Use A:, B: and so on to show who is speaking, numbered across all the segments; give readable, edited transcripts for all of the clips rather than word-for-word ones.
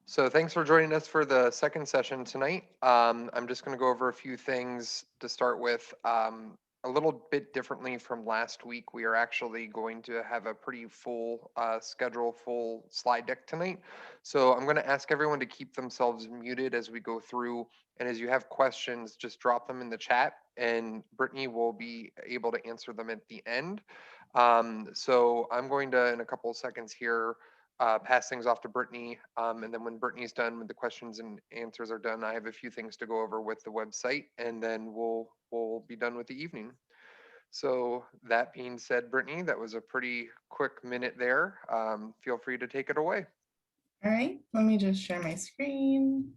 A: So thanks for joining us for the second session tonight. I'm just going to go over a few things to start with. A little bit differently from last week, we are actually going to have a pretty full schedule, full slide deck tonight. So I'm going to ask everyone to keep themselves muted as we go through. And as you have questions, just drop them in the chat and Brittany will be able to answer them at the end. So I'm going to, in a couple of seconds here, pass things off to Brittany. And then when Brittany's done with the questions and answers are done, I have a few things to go over with the website, and then we'll be done with the evening. So that being said, Brittany, that was a pretty quick minute there. Feel free to take it away.
B: All right, let me just share my screen.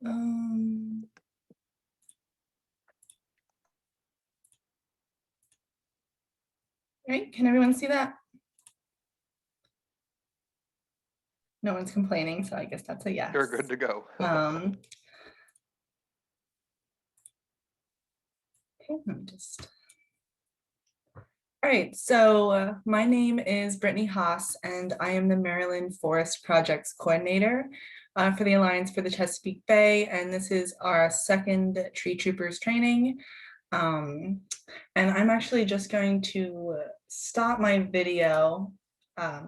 B: All right, can everyone see that? No one's complaining, so I guess that's a yes.
A: You're good to go.
B: Okay, let me just. All right, so my name is Brittany Haas, and I am the Maryland Forest Projects Coordinator for the Alliance for the Chesapeake Bay, and this is our second Tree Troopers training. And I'm actually just going to stop my video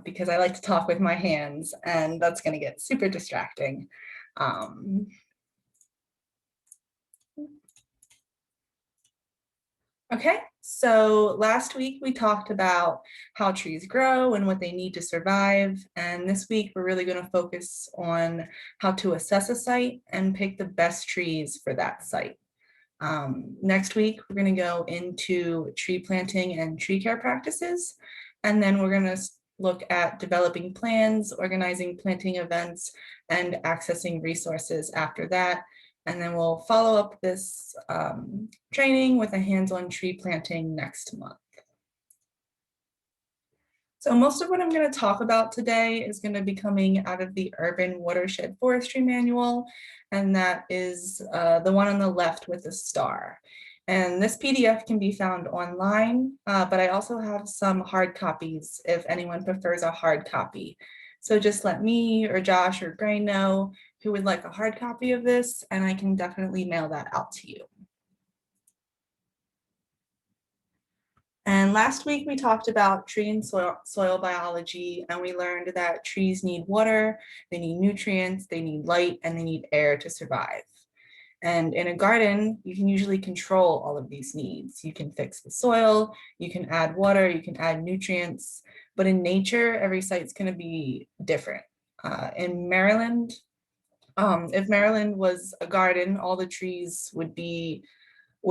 B: because I like to talk with my hands, and that's going to get super distracting. Okay, so last week we talked about how trees grow and what they need to survive. And this week we're really going to focus on how to assess a site and pick the best trees for that site. Next week, we're going to go into tree planting and tree care practices. And then we're going to look at developing plans, organizing planting events, and accessing resources after that. And then we'll follow up this training with a hands-on tree planting next month. So most of what I'm going to talk about today is going to be coming out of the Urban Watershed Forestry Manual, and that is the one on the left with the star. And this PDF can be found online, but I also have some hard copies if anyone prefers a hard copy. So just let me or Josh or Gray know who would like a hard copy of this, and I can definitely mail that out to you. And last week we talked about tree and soil biology, and we learned that trees need water, they need nutrients, they need light, and they need air to survive. And in a garden, you can usually control all of these needs. You can fix the soil, you can add water, you can add nutrients, but in nature, every site's gonna be different. In Maryland, if Maryland was a garden, all the trees would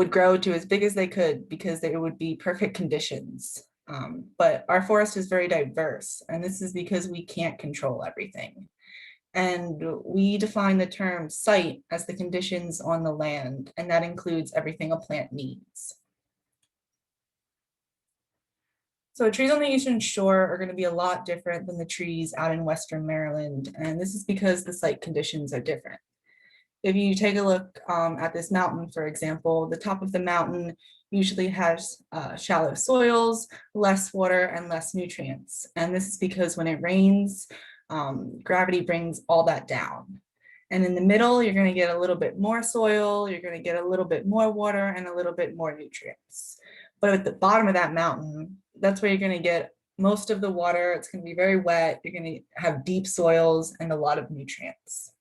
B: grow to as big as they could because there would be perfect conditions. But our forest is very diverse, and this is because we can't control everything. And we define the term site as the conditions on the land, and that includes everything a plant needs. So trees on the Eastern Shore are going to be a lot different than the trees out in Western Maryland, and this is because the site conditions are different. If you take a look at this mountain, for example, the top of the mountain usually has shallow soils, less water, and less nutrients. And this is because when it rains, gravity brings all that down. And in the middle, you're going to get a little bit more soil, you're going to get a little bit more water, and a little bit more nutrients. But at the bottom of that mountain, that's where you're going to get most of the water. It's going to be very wet. You're going to have deep soils and a lot of nutrients.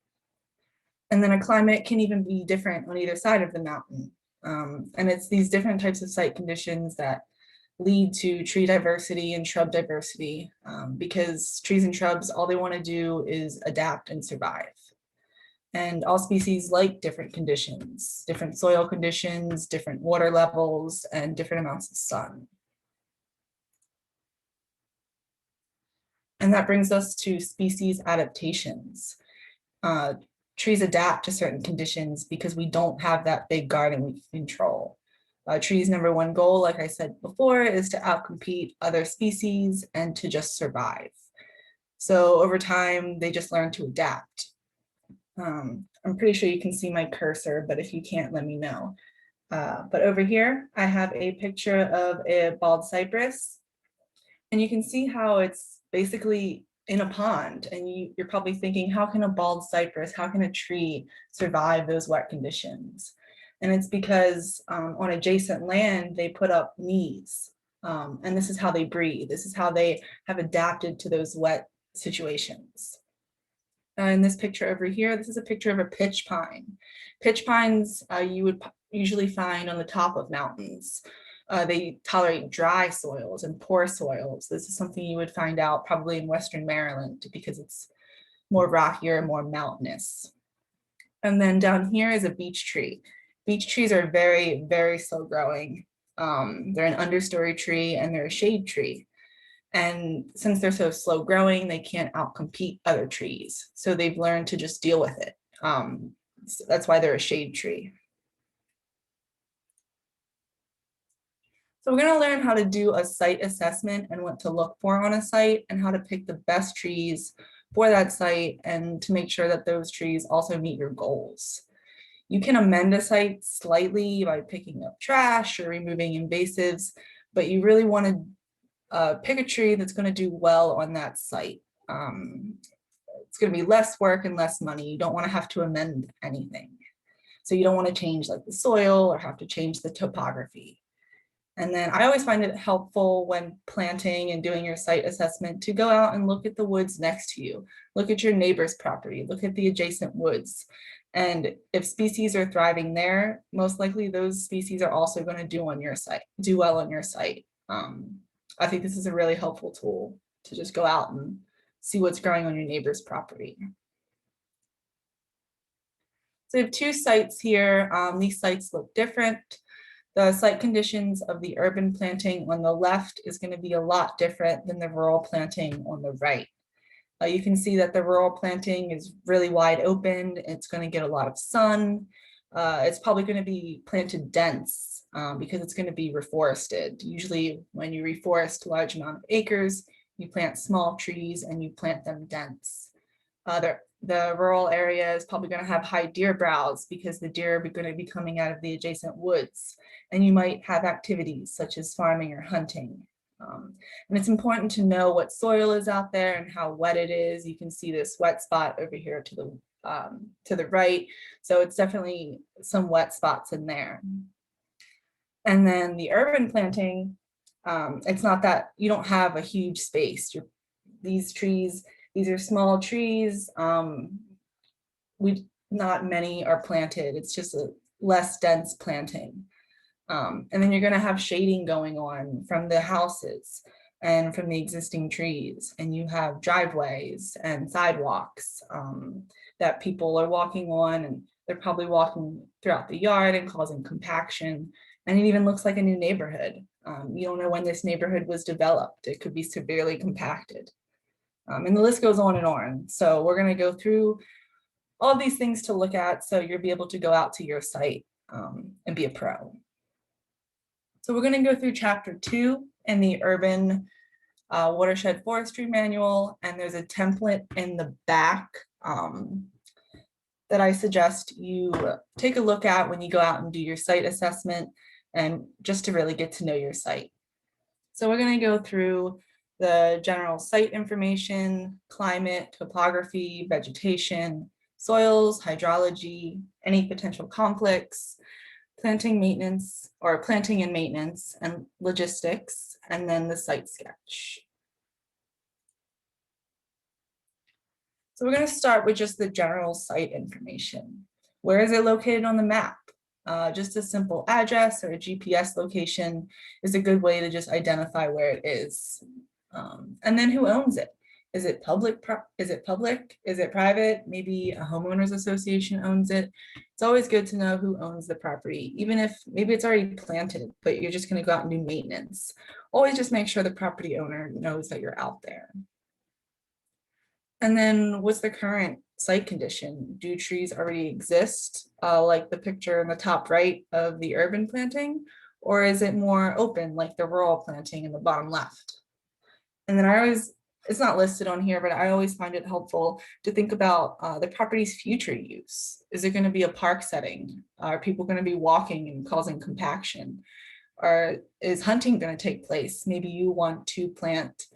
B: And then a climate can even be different on either side of the mountain. And it's these different types of site conditions that lead to tree diversity and shrub diversity, because trees and shrubs, all they want to do is adapt and survive. And all species like different conditions, different soil conditions, different water levels, and different amounts of sun. And that brings us to species adaptations. Trees adapt to certain conditions because we don't have that big garden we can control. Trees' number one goal, like I said before, is to outcompete other species and to just survive. So over time, they just learn to adapt. I'm pretty sure you can see my cursor, but if you can't, let me know. But over here, I have a picture of a bald cypress, and you can see how it's basically in a pond, and you're probably thinking, how can a bald cypress, how can a tree survive those wet conditions? And it's because on adjacent land, they put up knees. And this is how they breathe. This is how they have adapted to those wet situations. In this picture over here, this is a picture of a pitch pine. Pitch pines you would usually find on the top of mountains. They tolerate dry soils and poor soils. This is something you would find out probably in Western Maryland because it's more rockier, more mountainous. And then down here is a beech tree. Beech trees are very, very slow growing. They're an understory tree and they're a shade tree. And since they're so slow growing, they can't outcompete other trees. So they've learned to just deal with it. So that's why they're a shade tree. So we're going to learn how to do a site assessment and what to look for on a site and how to pick the best trees for that site and to make sure that those trees also meet your goals. You can amend a site slightly by picking up trash or removing invasives, but you really want to pick a tree that's going to do well on that site. It's going to be less work and less money. You don't want to have to amend anything. So you don't want to change like the soil or have to change the topography. And then I always find it helpful when planting and doing your site assessment to go out and look at the woods next to you. Look at your neighbor's property, look at the adjacent woods. And if species are thriving there, most likely those species are also going to do well on your site. I think this is a really helpful tool to just go out and see what's growing on your neighbor's property. So we have two sites here. These sites look different. The site conditions of the urban planting on the left is going to be a lot different than the rural planting on the right. You can see that the rural planting is really wide open. It's going to get a lot of sun. It's probably going to be planted dense because it's going to be reforested. Usually when you reforest a large amount of acres, you plant small trees and you plant them dense. The rural area is probably going to have high deer browse because the deer are going to be coming out of the adjacent woods. And you might have activities such as farming or hunting. And it's important to know what soil is out there and how wet it is. You can see this wet spot over here to the right. So it's definitely some wet spots in there. And then the urban planting, it's not that you don't have a huge space. These are small trees. Not many are planted. It's just a less dense planting. And then you're going to have shading going on from the houses and from the existing trees. And you have driveways and sidewalks that people are walking on, and they're probably walking throughout the yard and causing compaction. And it even looks like a new neighborhood. You don't know when this neighborhood was developed. It could be severely compacted. And the list goes on and on. So we're going to go through all these things to look at so you'll be able to go out to your site and be a pro. So we're going to go through chapter 2 in the Urban Watershed Forestry Manual, and there's a template in the back that I suggest you take a look at when you go out and do your site assessment and just to really get to know your site. So we're going to go through the general site information, climate, topography, vegetation, soils, hydrology, any potential conflicts, planting and maintenance, and logistics, and then the site sketch. So we're going to start with just the general site information. Where is it located on the map? Just a simple address or a GPS location is a good way to just identify where it is. And then who owns it? Is it public? Is it public? Is it private? Maybe a homeowners association owns it. It's always good to know who owns the property, even if maybe it's already planted, but you're just going to go out and do maintenance. Always just make sure the property owner knows that you're out there. And then what's the current site condition? Do trees already exist, like the picture in the top right of the urban planting, or is it more open like the rural planting in the bottom left? And then it's not listed on here, but I always find it helpful to think about the property's future use. Is it going to be a park setting? Are people going to be walking and causing compaction? Or is hunting going to take place? Maybe you want to plant,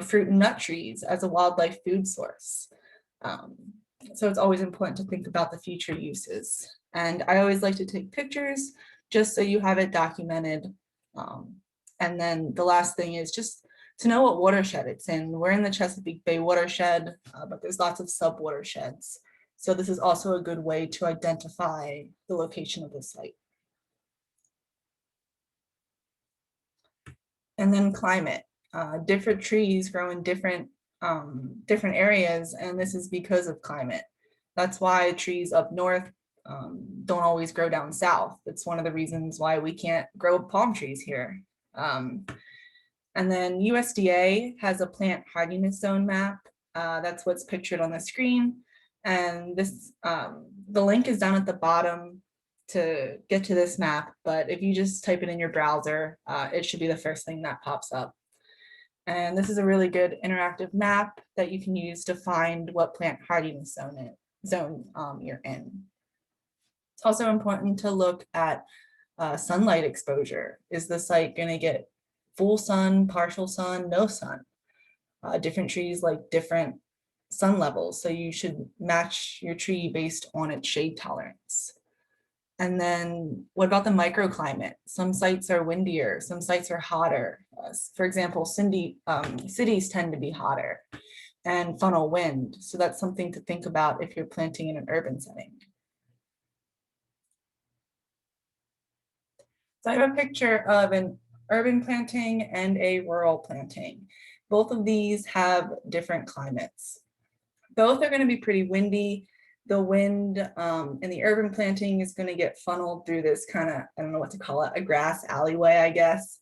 B: fruit and nut trees as a wildlife food source. So it's always important to think about the future uses. And I always like to take pictures just so you have it documented. And then the last thing is just to know what watershed it's in. We're in the Chesapeake Bay watershed, but there's lots of sub watersheds. So this is also a good way to identify the location of the site. And then climate. Different trees grow in different areas, and this is because of climate. That's why trees up north don't always grow down south. It's one of the reasons why we can't grow palm trees here. And then USDA has a plant hardiness zone map. That's what's pictured on the screen. And this, the link is down at the bottom to get to this map, but if you just type it in your browser, it should be the first thing that pops up. And this is a really good interactive map that you can use to find what plant hardiness zone you're in. It's also important to look at sunlight exposure. Is the site going to get full sun, partial sun, no sun? Different trees like different sun levels, so you should match your tree based on its shade tolerance. And then what about the microclimate? Some sites are windier, some sites are hotter. For example, cities tend to be hotter and funnel wind. So that's something to think about if you're planting in an urban setting. So I have a picture of an urban planting and a rural planting. Both of these have different climates. Both are going to be pretty windy. The wind in the urban planting is going to get funneled through this kind of, I don't know what to call it, a grass alleyway, I guess.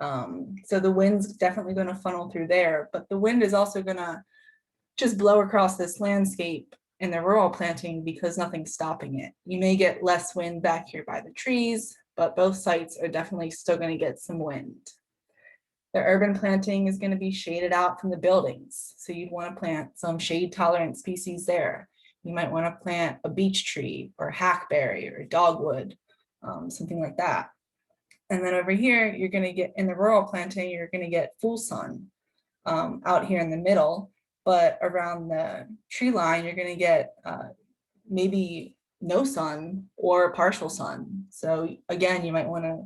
B: So the wind's definitely going to funnel through there, but the wind is also going to just blow across this landscape in the rural planting because nothing's stopping it. You may get less wind back here by the trees, but both sites are definitely still going to get some wind. The urban planting is going to be shaded out from the buildings. So you'd want to plant some shade tolerant species there. You might want to plant a beech tree or hackberry or dogwood, something like that. And then over here, you're going to get, in the rural planting, you're going to get full sun out here in the middle, but around the tree line, you're going to get maybe no sun or partial sun. So again, you might want to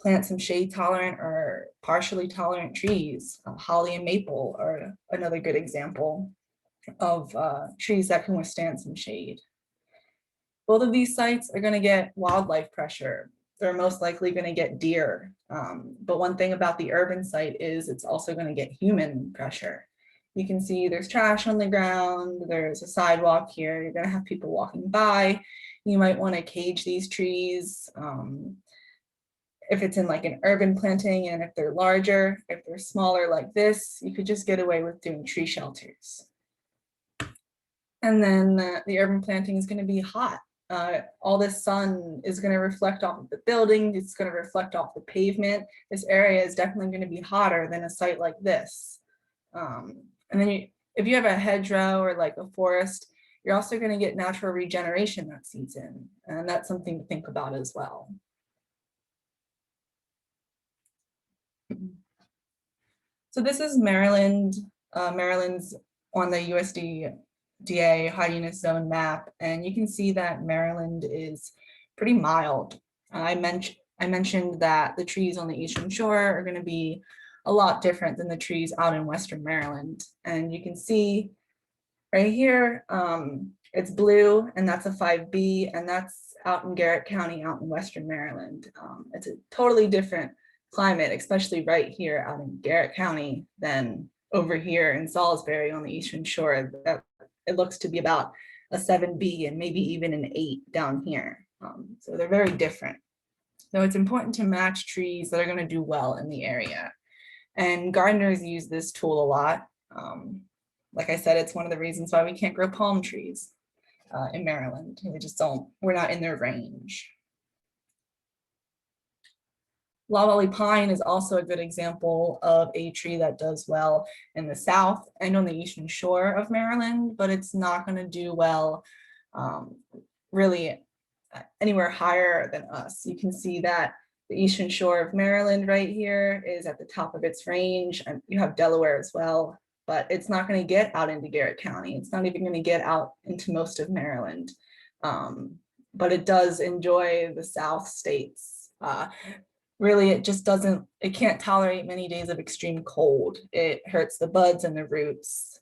B: plant some shade tolerant or partially tolerant trees. Holly and maple are another good example of trees that can withstand some shade. Both of these sites are going to get wildlife pressure. They're most likely going to get deer. But one thing about the urban site is it's also going to get human pressure. You can see there's trash on the ground. There's a sidewalk here. You're going to have people walking by. You might want to cage these trees. If it's in like an urban planting, and if they're larger, if they're smaller like this, you could just get away with doing tree shelters. And then the urban planting is going to be hot. All this sun is going to reflect off of the building. It's going to reflect off the pavement. This area is definitely going to be hotter than a site like this. And then if you have a hedgerow or like a forest, you're also going to get natural regeneration that seeds in. And that's something to think about as well. So this is Maryland. Maryland's on the USDA hardiness zone map, and you can see that Maryland is pretty mild. I mentioned that the trees on the Eastern Shore are going to be a lot different than the trees out in Western Maryland. And you can see right here, it's blue, and that's a 5B, and that's out in Garrett County, out in Western Maryland. It's a totally different climate, especially right here out in Garrett County, than over here in Salisbury on the Eastern Shore. That it looks to be about a 7B and maybe even an 8 down here. So they're very different. So it's important to match trees that are going to do well in the area. And gardeners use this tool a lot. Like I said, it's one of the reasons why we can't grow palm trees in Maryland. We just don't, we're not in their range. Loblolly pine is also a good example of a tree that does well in the south and on the Eastern Shore of Maryland, but it's not going to do well really anywhere higher than us. You can see that The eastern shore of Maryland right here is at the top of its range, and you have Delaware as well, but it's not going to get out into Garrett County. It's not even going to get out into most of Maryland. But it does enjoy the South states. Really, it just doesn't, it can't tolerate many days of extreme cold. It hurts the buds and the roots,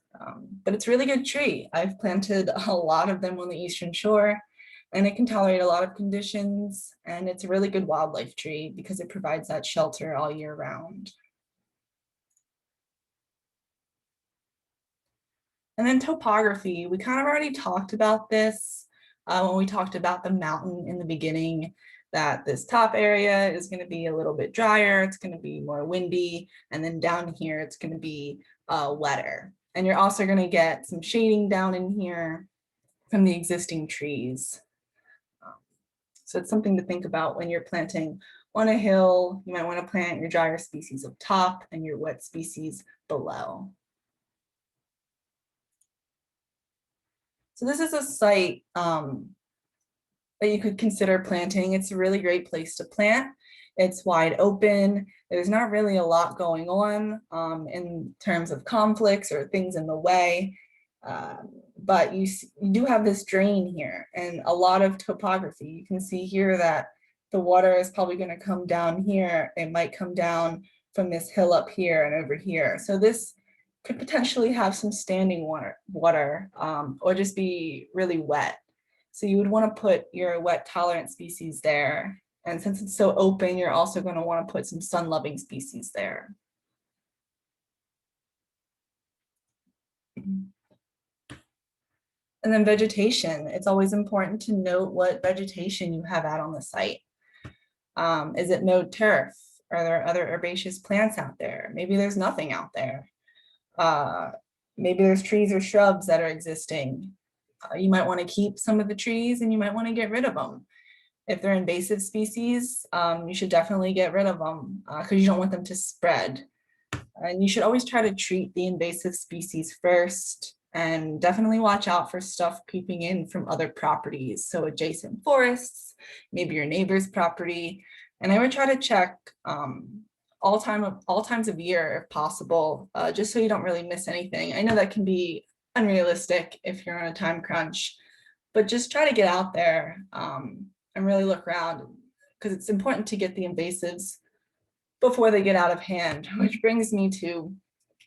B: but it's a really good tree. I've planted a lot of them on the eastern shore, and it can tolerate a lot of conditions, and it's a really good wildlife tree because it provides that shelter all year round. And then topography, we kind of already talked about this when we talked about the mountain in the beginning, that this top area is going to be a little bit drier, it's going to be more windy, and then down here it's going to be wetter. And you're also going to get some shading down in here from the existing trees. So it's something to think about when you're planting on a hill. You might want to plant your drier species up top and your wet species below. So this is a site that you could consider planting. It's a really great place to plant. It's wide open. There's not really a lot going on in terms of conflicts or things in the way. But you do have this drain here and a lot of topography. You can see here that the water is probably going to come down here. It might come down from this hill up here and over here. So this could potentially have some standing water or just be really wet. So you would want to put your wet tolerant species there. And since it's so open, you're also going to want to put some sun loving species there. And then vegetation, it's always important to note what vegetation you have out on the site. Is it mowed turf? Are there other herbaceous plants out there? Maybe there's nothing out there. Maybe there's trees or shrubs that are existing. You might want to keep some of the trees and you might want to get rid of them. If they're invasive species, you should definitely get rid of them because you don't want them to spread. And you should always try to treat the invasive species first, and definitely watch out for stuff creeping in from other properties. So adjacent forests, maybe your neighbor's property. And I would try to check all times of year if possible, just so you don't really miss anything. I know that can be unrealistic if you're on a time crunch, but just try to get out there and really look around, because it's important to get the invasives before they get out of hand, which brings me to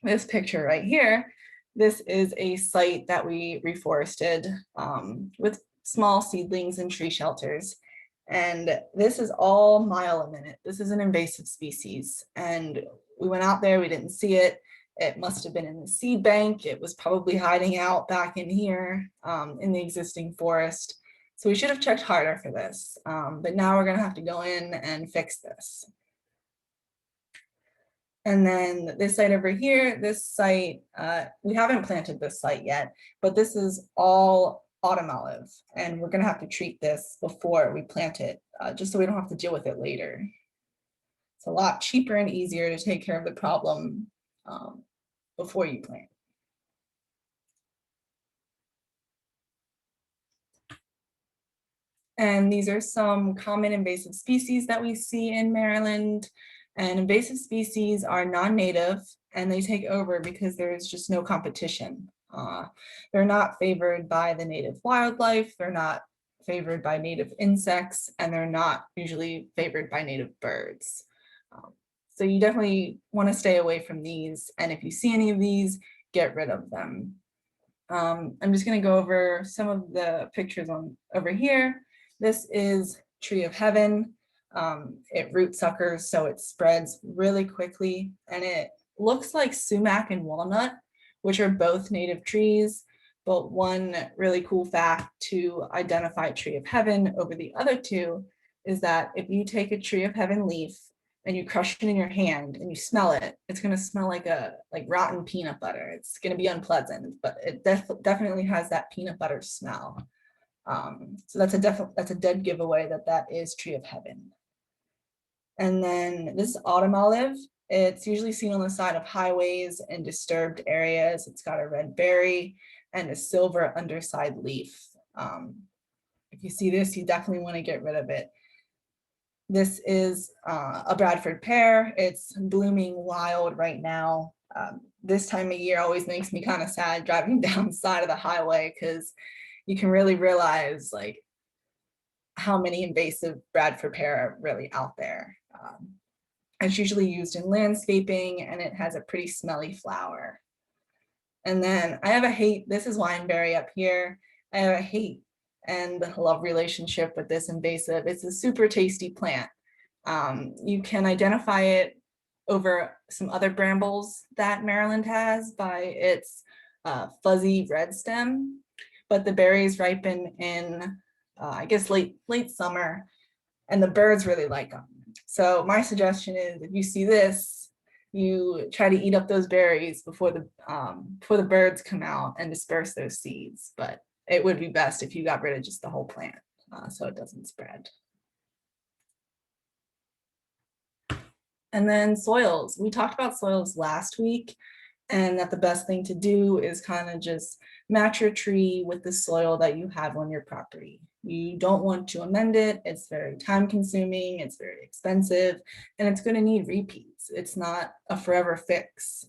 B: this picture right here. This is a site that we reforested with small seedlings and tree shelters. And this is all mile a minute. This is an invasive species. And we went out there, we didn't see it. It must have been in the seed bank. It was probably hiding out back in here in the existing forest. So we should have checked harder for this. But now we're gonna have to go in and fix this. And then this site over here, this site, we haven't planted this site yet, but this is all autumn olive. And we're gonna have to treat this before we plant it, just so we don't have to deal with it later. It's a lot cheaper and easier to take care of the problem before you plant. And these are some common invasive species that we see in Maryland. And invasive species are non-native and they take over because there's just no competition. They're not favored by the native wildlife, they're not favored by native insects, and they're not usually favored by native birds. So you definitely want to stay away from these. And if you see any of these, get rid of them. I'm just going to go over some of the pictures on over here. This is Tree of Heaven. It root suckers, so it spreads really quickly, and it looks like sumac and walnut, which are both native trees. But one really cool fact to identify Tree of Heaven over the other two is that if you take a Tree of Heaven leaf and you crush it in your hand and you smell it, it's going to smell like rotten peanut butter. It's going to be unpleasant, but it definitely has that peanut butter smell. So that's a dead giveaway that is Tree of Heaven. And then this is autumn olive. It's usually seen on the side of highways and disturbed areas. It's got a red berry and a silver underside leaf. If you see this, you definitely want to get rid of it. This is a Bradford pear. It's blooming wild right now. This time of year always makes me kind of sad driving down the side of the highway because you can really realize like how many invasive Bradford pear are really out there. It's usually used in landscaping and it has a pretty smelly flower. And then I have a hate, this is wineberry up here. I have a hate and love relationship with this invasive. It's a super tasty plant. You can identify it over some other brambles that Maryland has by its fuzzy red stem, but the berries ripen in, I guess, late summer, and the birds really like them. So my suggestion is if you see this, you try to eat up those berries before the birds come out and disperse those seeds. But it would be best if you got rid of just the whole plant so it doesn't spread. And then soils. We talked about soils last week, and that the best thing to do is kind of just match your tree with the soil that you have on your property. You don't want to amend it. It's very time consuming, it's very expensive, and it's going to need repeats. It's not a forever fix.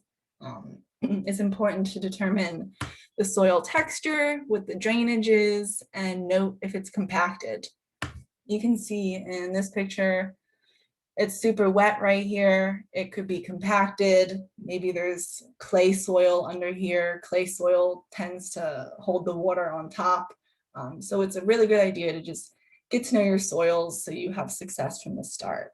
B: It's important to determine the soil texture with the drainages and note if it's compacted. You can see in this picture, it's super wet right here. It could be compacted. Maybe there's clay soil under here. Clay soil tends to hold the water on top. So it's a really good idea to just get to know your soils so you have success from the start.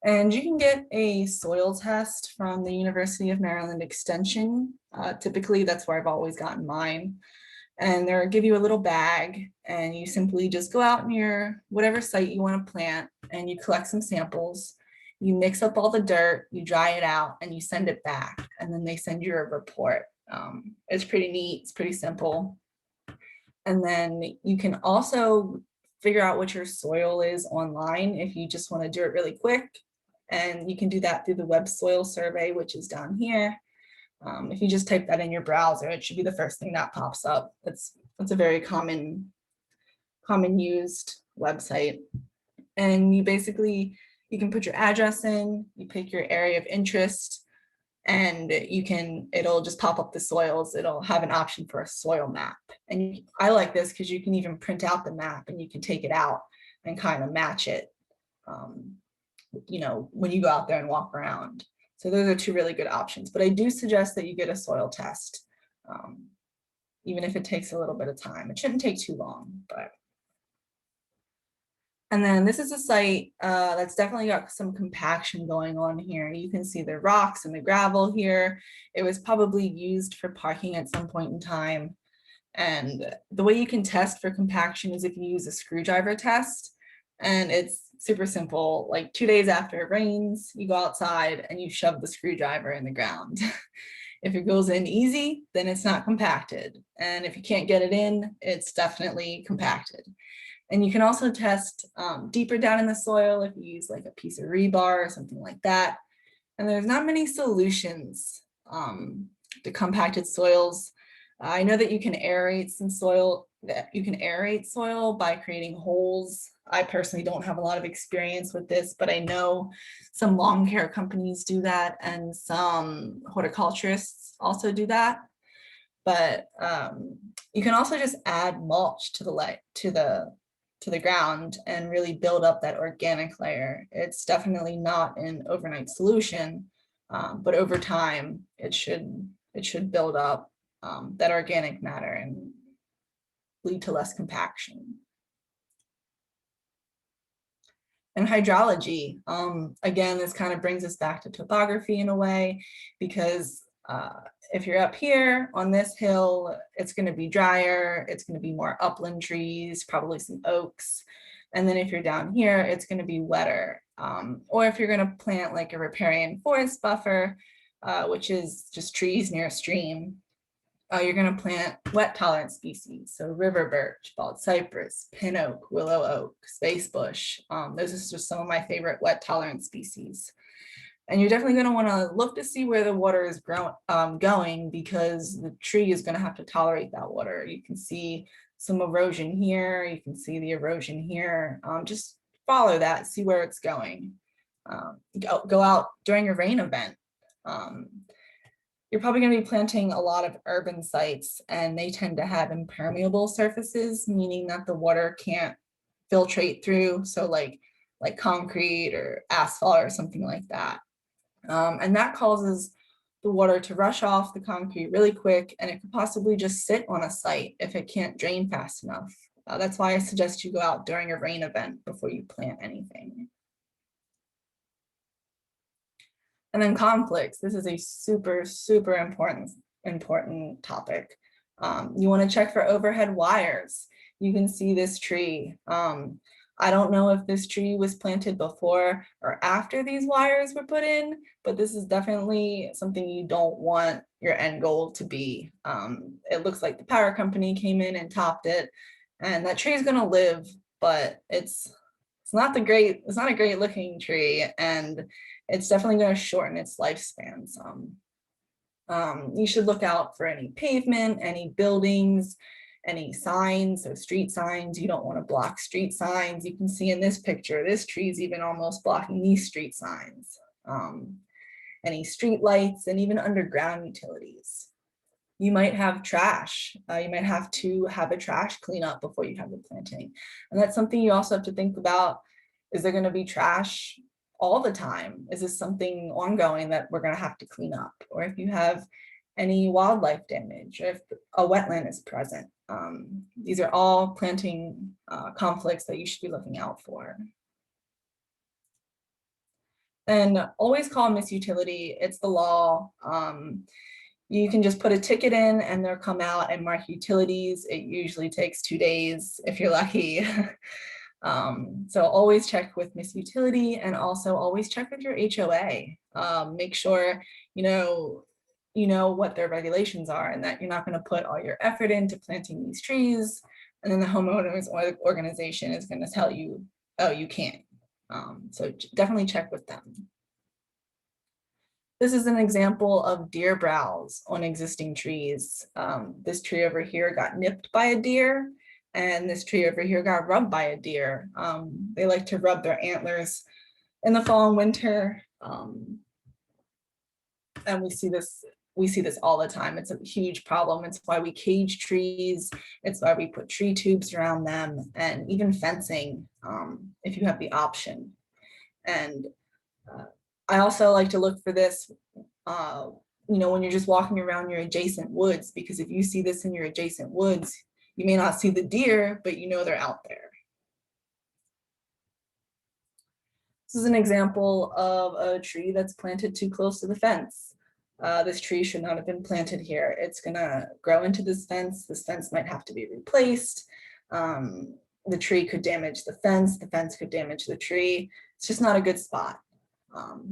B: And you can get a soil test from the University of Maryland Extension. Typically, that's where I've always gotten mine. And they'll give you a little bag and you simply just go out near whatever site you want to plant and you collect some samples. You mix up all the dirt, you dry it out, and you send it back. And then they send you a report. It's pretty neat, it's pretty simple. And then you can also figure out what your soil is online if you just want to do it really quick. And you can do that through the Web Soil Survey, which is down here. If you just type that in your browser, it should be the first thing that pops up. It's a very common used website. And you can put your address in, you pick your area of interest, and it'll just pop up the soils. It'll have an option for a soil map. And I like this because you can even print out the map and you can take it out and kind of match it, when you go out there and walk around. So those are two really good options, but I do suggest that you get a soil test, even if it takes a little bit of time. It shouldn't take too long, but. And then this is a site that's definitely got some compaction going on here. You can see the rocks and the gravel here. It was probably used for parking at some point in time. And the way you can test for compaction is if you use a screwdriver test. And it's super simple. Like 2 days after it rains, you go outside and you shove the screwdriver in the ground. If it goes in easy, then it's not compacted. And if you can't get it in, it's definitely compacted. And you can also test deeper down in the soil if you use like a piece of rebar or something like that. And there's not many solutions to compacted soils. I know that you can aerate soil by creating holes. I personally don't have a lot of experience with this, but I know some lawn care companies do that and some horticulturists also do that. But you can also just add mulch to the ground and really build up that organic layer. It's definitely not an overnight solution, but over time it should build up that organic matter and lead to less compaction. And hydrology, again, this kind of brings us back to topography in a way, because if you're up here on this hill, it's going to be drier, it's going to be more upland trees, probably some oaks. And then if you're down here, it's going to be wetter. Or if you're going to plant like a riparian forest buffer, which is just trees near a stream, you're going to plant wet tolerant species. So river birch, bald cypress, pin oak, willow oak, space bush. Those are just some of my favorite wet tolerant species. And you're definitely going to want to look to see where the water is going, because the tree is going to have to tolerate that water. You can see some erosion here. You can see the erosion here. Just follow that, see where it's going. Go out during a rain event. You're probably going to be planting a lot of urban sites, and they tend to have impermeable surfaces, meaning that the water can't filtrate through. So like concrete or asphalt or something like that. And that causes the water to rush off the concrete really quick, and it could possibly just sit on a site if it can't drain fast enough. That's why I suggest you go out during a rain event before you plant anything. And then conflicts. This is a super important topic. You want to check for overhead wires. You can see this tree. I don't know if this tree was planted before or after these wires were put in, but this is definitely something you don't want your end goal to be. It looks like the power company came in and topped it, and that tree is going to live, but it's not a great looking tree, and it's definitely going to shorten its lifespan some. You should look out for any pavement, any buildings, any signs, so street signs. You don't want to block street signs. You can see in this picture, this tree is even almost blocking these street signs. Any street lights, and even underground utilities. You might have trash. You might have to have a trash cleanup before you have the planting. And that's something you also have to think about. Is there going to be trash all the time? Is this something ongoing that we're going to have to clean up? Or if you have any wildlife damage, or if a wetland is present. These are all planting conflicts that you should be looking out for. And always call Miss Utility. It's the law. You can just put a ticket in and they'll come out and mark utilities. It usually takes 2 days if you're lucky. So always check with Miss Utility, and also always check with your HOA. Make sure you know what their regulations are, and that you're not going to put all your effort into planting these trees, and then the homeowners or the organization is going to tell you, oh, you can't. So definitely check with them. This is an example of deer browse on existing trees. This tree over here got nipped by a deer, and this tree over here got rubbed by a deer. They like to rub their antlers in the fall and winter. And we see this all the time. It's a huge problem. It's why we cage trees. It's why we put tree tubes around them, and even fencing if you have the option. And I also like to look for this, when you're just walking around your adjacent woods, because if you see this in your adjacent woods, you may not see the deer, but you know they're out there. This is an example of a tree that's planted too close to the fence. This tree should not have been planted here. It's gonna grow into this fence. This fence might have to be replaced. The tree could damage the fence could damage the tree. It's just not a good spot.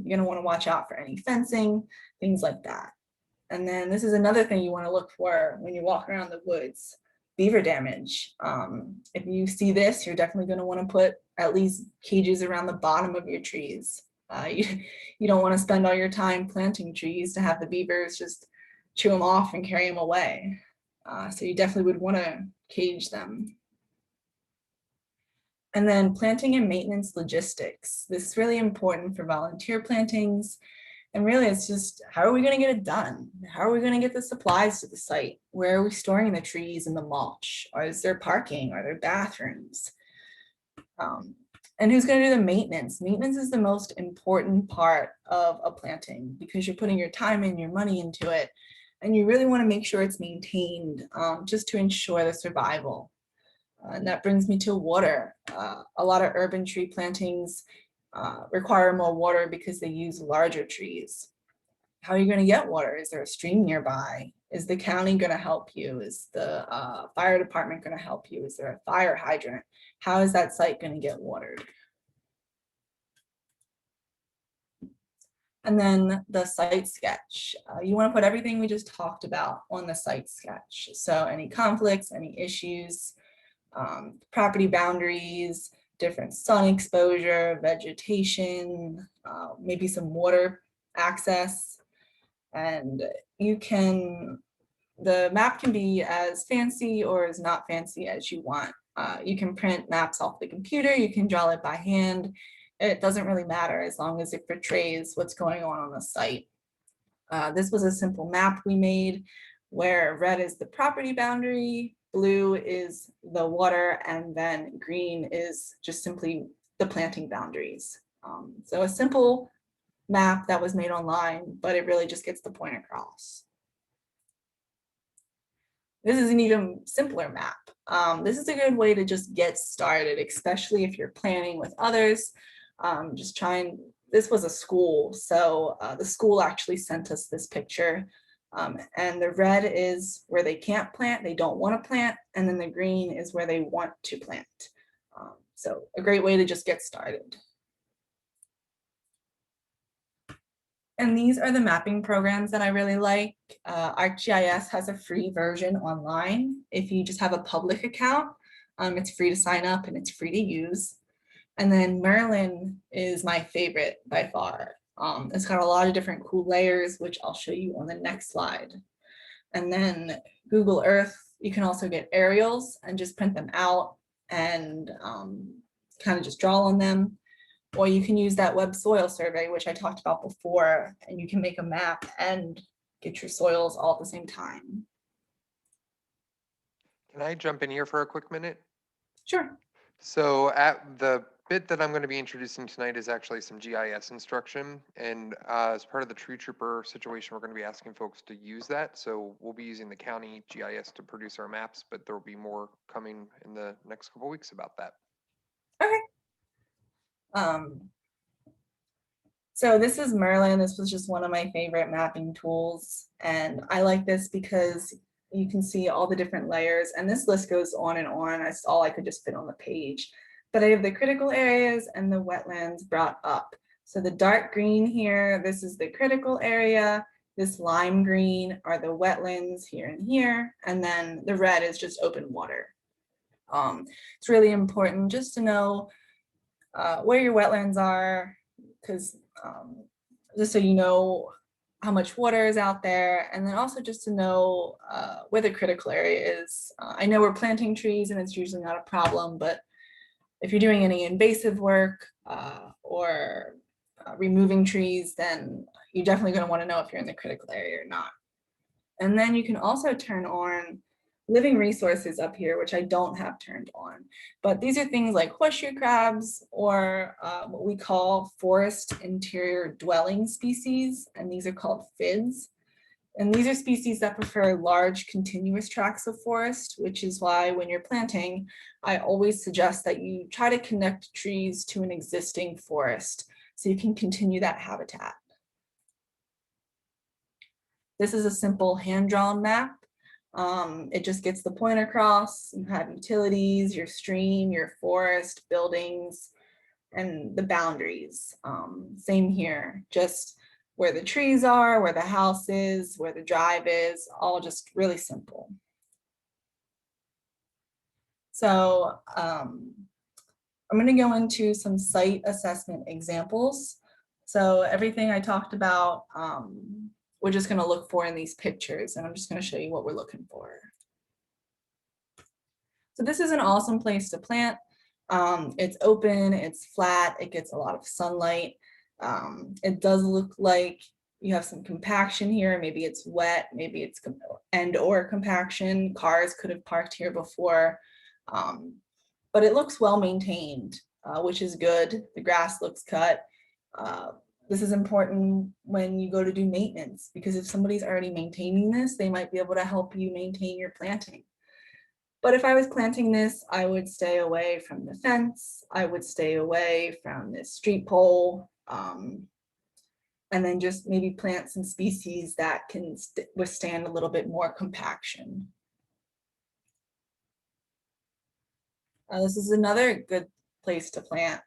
B: You're gonna wanna watch out for any fencing, things like that. And then this is another thing you wanna look for when you walk around the woods: beaver damage. If you see this, you're definitely gonna wanna put at least cages around the bottom of your trees. You don't wanna spend all your time planting trees to have the beavers just chew them off and carry them away. So you definitely would wanna cage them. And then planting and maintenance logistics. This is really important for volunteer plantings. And really, it's just, how are we going to get it done? How are we going to get the supplies to the site? Where are we storing the trees and the mulch? Or is there parking? Are there bathrooms? And who's going to do the maintenance? Maintenance is the most important part of a planting, because you're putting your time and your money into it. And you really want to make sure it's maintained, just to ensure the survival. And that brings me to water. A lot of urban tree plantings require more water because they use larger trees. How are you going to get water? Is there a stream nearby? Is the county going to help you? Is the fire department going to help you? Is there a fire hydrant? How is that site going to get watered? And then the site sketch. You want to put everything we just talked about on the site sketch. So any conflicts, any issues, property boundaries, different sun exposure, vegetation, maybe some water access. And the map can be as fancy or as not fancy as you want. You can print maps off the computer, you can draw it by hand. It doesn't really matter as long as it portrays what's going on the site. This was a simple map we made where red is the property boundary, blue is the water, and then green is just simply the planting boundaries. So a simple map that was made online, but it really just gets the point across. This is an even simpler map. This is a good way to just get started, especially if you're planning with others. This was a school, so the school actually sent us this picture. And the red is where they can't plant, they don't want to plant, and then the green is where they want to plant. So a great way to just get started. And these are the mapping programs that I really like. ArcGIS has a free version online. If you just have a public account, it's free to sign up and it's free to use. And then Merlin is my favorite by far. It's got a lot of different cool layers, which I'll show you on the next slide. And then Google Earth, you can also get aerials and just print them out and kind of just draw on them. Or you can use that web soil survey, which I talked about before, and you can make a map and get your soils all at the same time.
A: Can I jump in here for a quick minute?
B: Sure.
A: So at the bit that I'm going to be introducing tonight is actually some GIS instruction. And as part of the Tree Trooper situation, we're going to be asking folks to use that. So we'll be using the county GIS to produce our maps, but there will be more coming in the next couple weeks about that.
B: Okay. So this is Merlin. This was just one of my favorite mapping tools. And I like this because you can see all the different layers, and this list goes on and on. That's all I could just fit on the page. But I have the critical areas and the wetlands brought up. So the dark green here, this is the critical area. This lime green are the wetlands here and here. And then the red is just open water. It's really important just to know where your wetlands are, because just so you know how much water is out there, and then also just to know where the critical area is. I know we're planting trees and it's usually not a problem, but if you're doing any invasive work or removing trees, then you're definitely going to want to know if you're in the critical area or not. And then you can also turn on living resources up here, which I don't have turned on. But these are things like horseshoe crabs, or what we call forest interior dwelling species, and these are called PHIDs. And these are species that prefer large continuous tracts of forest, which is why when you're planting, I always suggest that you try to connect trees to an existing forest so you can continue that habitat. This is a simple hand-drawn map. It just gets the point across. You have utilities, your stream, your forest, buildings, and the boundaries. Same here, just where the trees are, where the house is, where the drive is, all just really simple. So I'm going to go into some site assessment examples. So everything I talked about, we're just going to look for in these pictures, and I'm just going to show you what we're looking for. So this is an awesome place to plant. It's open, it's flat, it gets a lot of sunlight. It does look like you have some compaction here. Maybe it's wet, maybe it's or compaction. Cars could have parked here before, but it looks well maintained, which is good. The grass looks cut. This is important when you go to do maintenance, because if somebody's already maintaining this, they might be able to help you maintain your planting. But if I was planting this, I would stay away from the fence. I would stay away from this street pole, and then just maybe plant some species that can withstand a little bit more compaction. This is another good place to plant.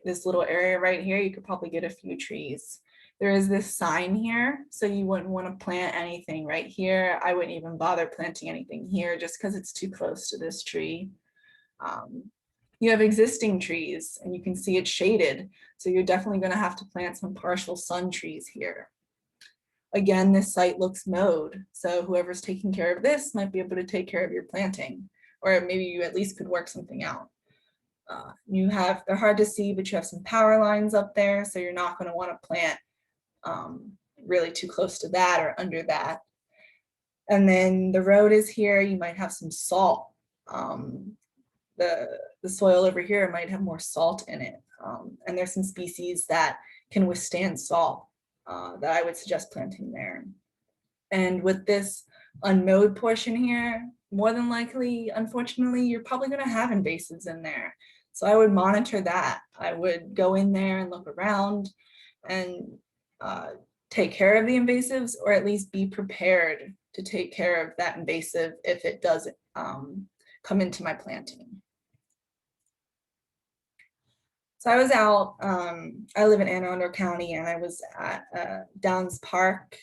B: This little area right here, you could probably get a few trees. There is this sign here, so you wouldn't want to plant anything right here. I wouldn't even bother planting anything here just because it's too close to this tree. You have existing trees and you can see it's shaded, so you're definitely going to have to plant some partial sun trees here. Again, this site looks mowed, so whoever's taking care of this might be able to take care of your planting. or maybe you at least could work something out. They're hard to see, but you have some power lines up there, so you're not going to want to plant really too close to that or under that. And then the road is here, you might have some salt. The soil over here might have more salt in it. And there's some species that can withstand salt that I would suggest planting there. And with this unmowed portion here, more than likely, unfortunately, you're probably going to have invasives in there. So I would monitor that. I would go in there and look around and take care of the invasives, or at least be prepared to take care of that invasive if it does come into my planting. So I was out, I live in Anne Arundel County, and I was at Downs Park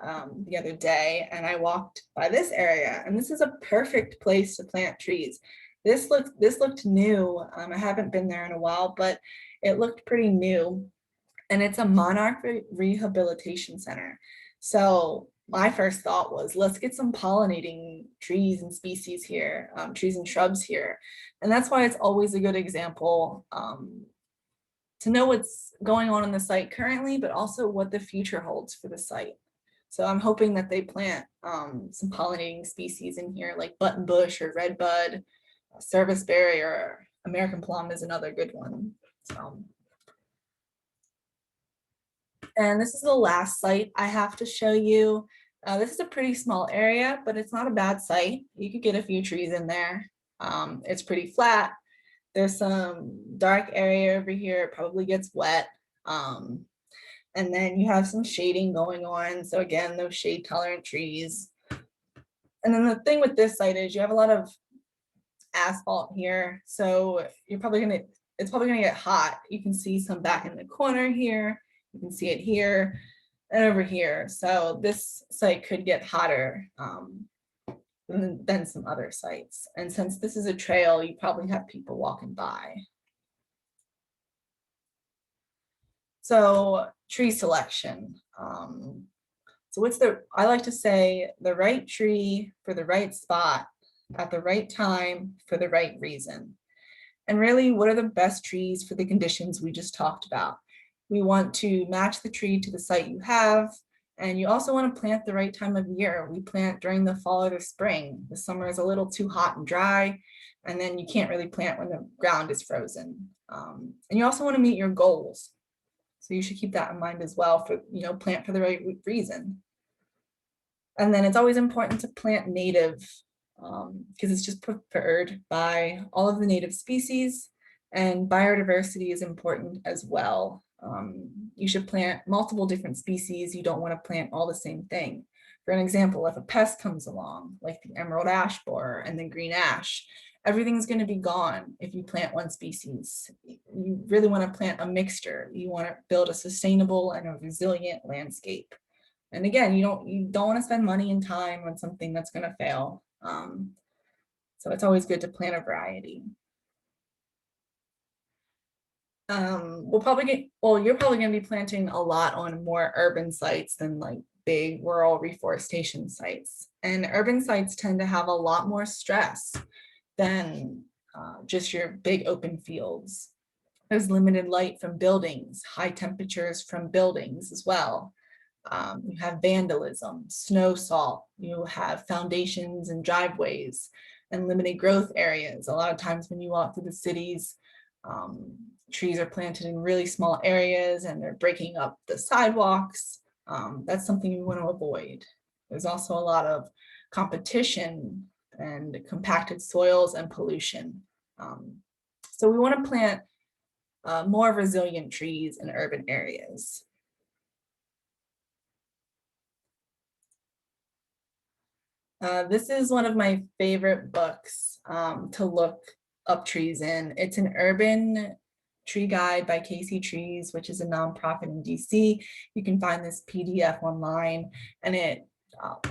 B: the other day, and I walked by this area, and this is a perfect place to plant trees. This looked new. I haven't been there in a while, but it looked pretty new. And it's a monarch rehabilitation center. So my first thought was, let's get some pollinating trees and species here, trees and shrubs here. And that's why it's always a good example to know what's going on the site currently, but also what the future holds for the site. So I'm hoping that they plant some pollinating species in here, like buttonbush or redbud, serviceberry, or American plum is another good one. So. And this is the last site I have to show you. This is a pretty small area, but it's not a bad site. You could get a few trees in there. It's pretty flat. There's some dark area over here. It probably gets wet. And then you have some shading going on. So again, those shade tolerant trees. And then the thing with this site is you have a lot of asphalt here. So it's probably gonna get hot. You can see some back in the corner here. You can see it here and over here. So this site could get hotter than some other sites. And since this is a trail, you probably have people walking by. So tree selection. So I like to say the right tree for the right spot at the right time for the right reason. And really, what are the best trees for the conditions we just talked about? We want to match the tree to the site you have, and you also want to plant the right time of year. We plant during the fall or the spring. The summer is a little too hot and dry, and then you can't really plant when the ground is frozen. And you also want to meet your goals. So you should keep that in mind as well for, plant for the right reason. And then it's always important to plant native because it's just preferred by all of the native species, and biodiversity is important as well. You should plant multiple different species. You don't want to plant all the same thing. For an example, if a pest comes along, like the emerald ash borer and the green ash, everything's going to be gone if you plant one species. You really want to plant a mixture. You want to build a sustainable and a resilient landscape. And again, you don't want to spend money and time on something that's going to fail. So it's always good to plant a variety. You're probably going to be planting a lot on more urban sites than like big rural reforestation sites. And urban sites tend to have a lot more stress than just your big open fields. There's limited light from buildings, high temperatures from buildings as well. You have vandalism, snow salt, you have foundations and driveways and limited growth areas. A lot of times when you walk through the cities, trees are planted in really small areas and they're breaking up the sidewalks. That's something you want to avoid. There's also a lot of competition and compacted soils and pollution. So we want to plant more resilient trees in urban areas. This is one of my favorite books to look up trees in. It's an urban tree guide by Casey Trees, which is a nonprofit in DC. You can find this PDF online, and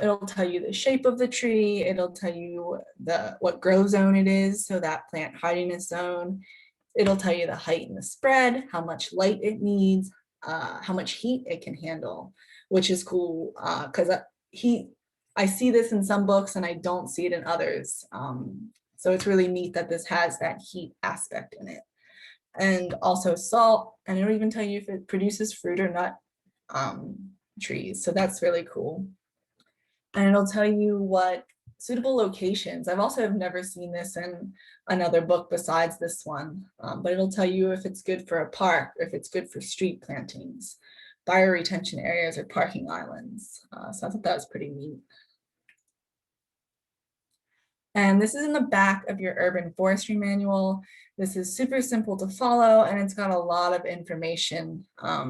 B: it'll tell you the shape of the tree. It'll tell you what grow zone it is, so that plant hardiness zone. It'll tell you the height and the spread, how much light it needs, how much heat it can handle, which is cool because I see this in some books and I don't see it in others. So So it's really neat that this has that heat aspect in it. And also salt, and it'll even tell you if it produces fruit or nut trees. So that's really cool. And it'll tell you what suitable locations. I've also have never seen this in another book besides this one, but it'll tell you if it's good for a park, or if it's good for street plantings, bioretention areas, or parking islands. So I thought that was pretty neat. And this is in the back of your urban forestry manual. This is super simple to follow, and it's got a lot of information. I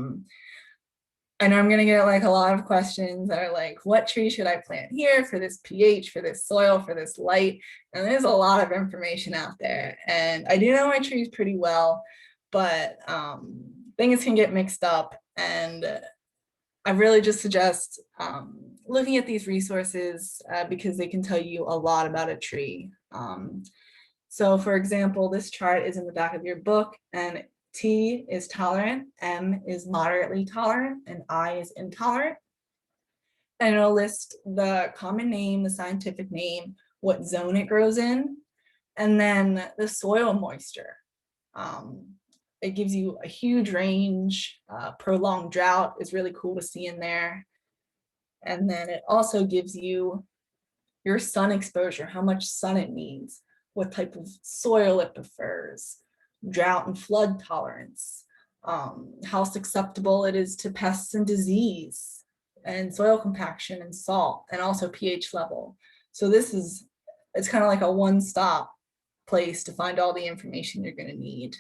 B: know I'm gonna get like a lot of questions that are like, what tree should I plant here for this pH, for this soil, for this light? And there's a lot of information out there. And I do know my trees pretty well, but things can get mixed up. And I really just suggest looking at these resources because they can tell you a lot about a tree. So for example, this chart is in the back of your book, and T is tolerant, M is moderately tolerant, and I is intolerant. And it'll list the common name, the scientific name, what zone it grows in, and then the soil moisture. It gives you a huge range. Prolonged drought is really cool to see in there. And then it also gives you your sun exposure, how much sun it needs, what type of soil it prefers, drought and flood tolerance, how susceptible it is to pests and disease, and soil compaction and salt, and also pH level. So it's kind of like a one-stop place to find all the information you're going to need.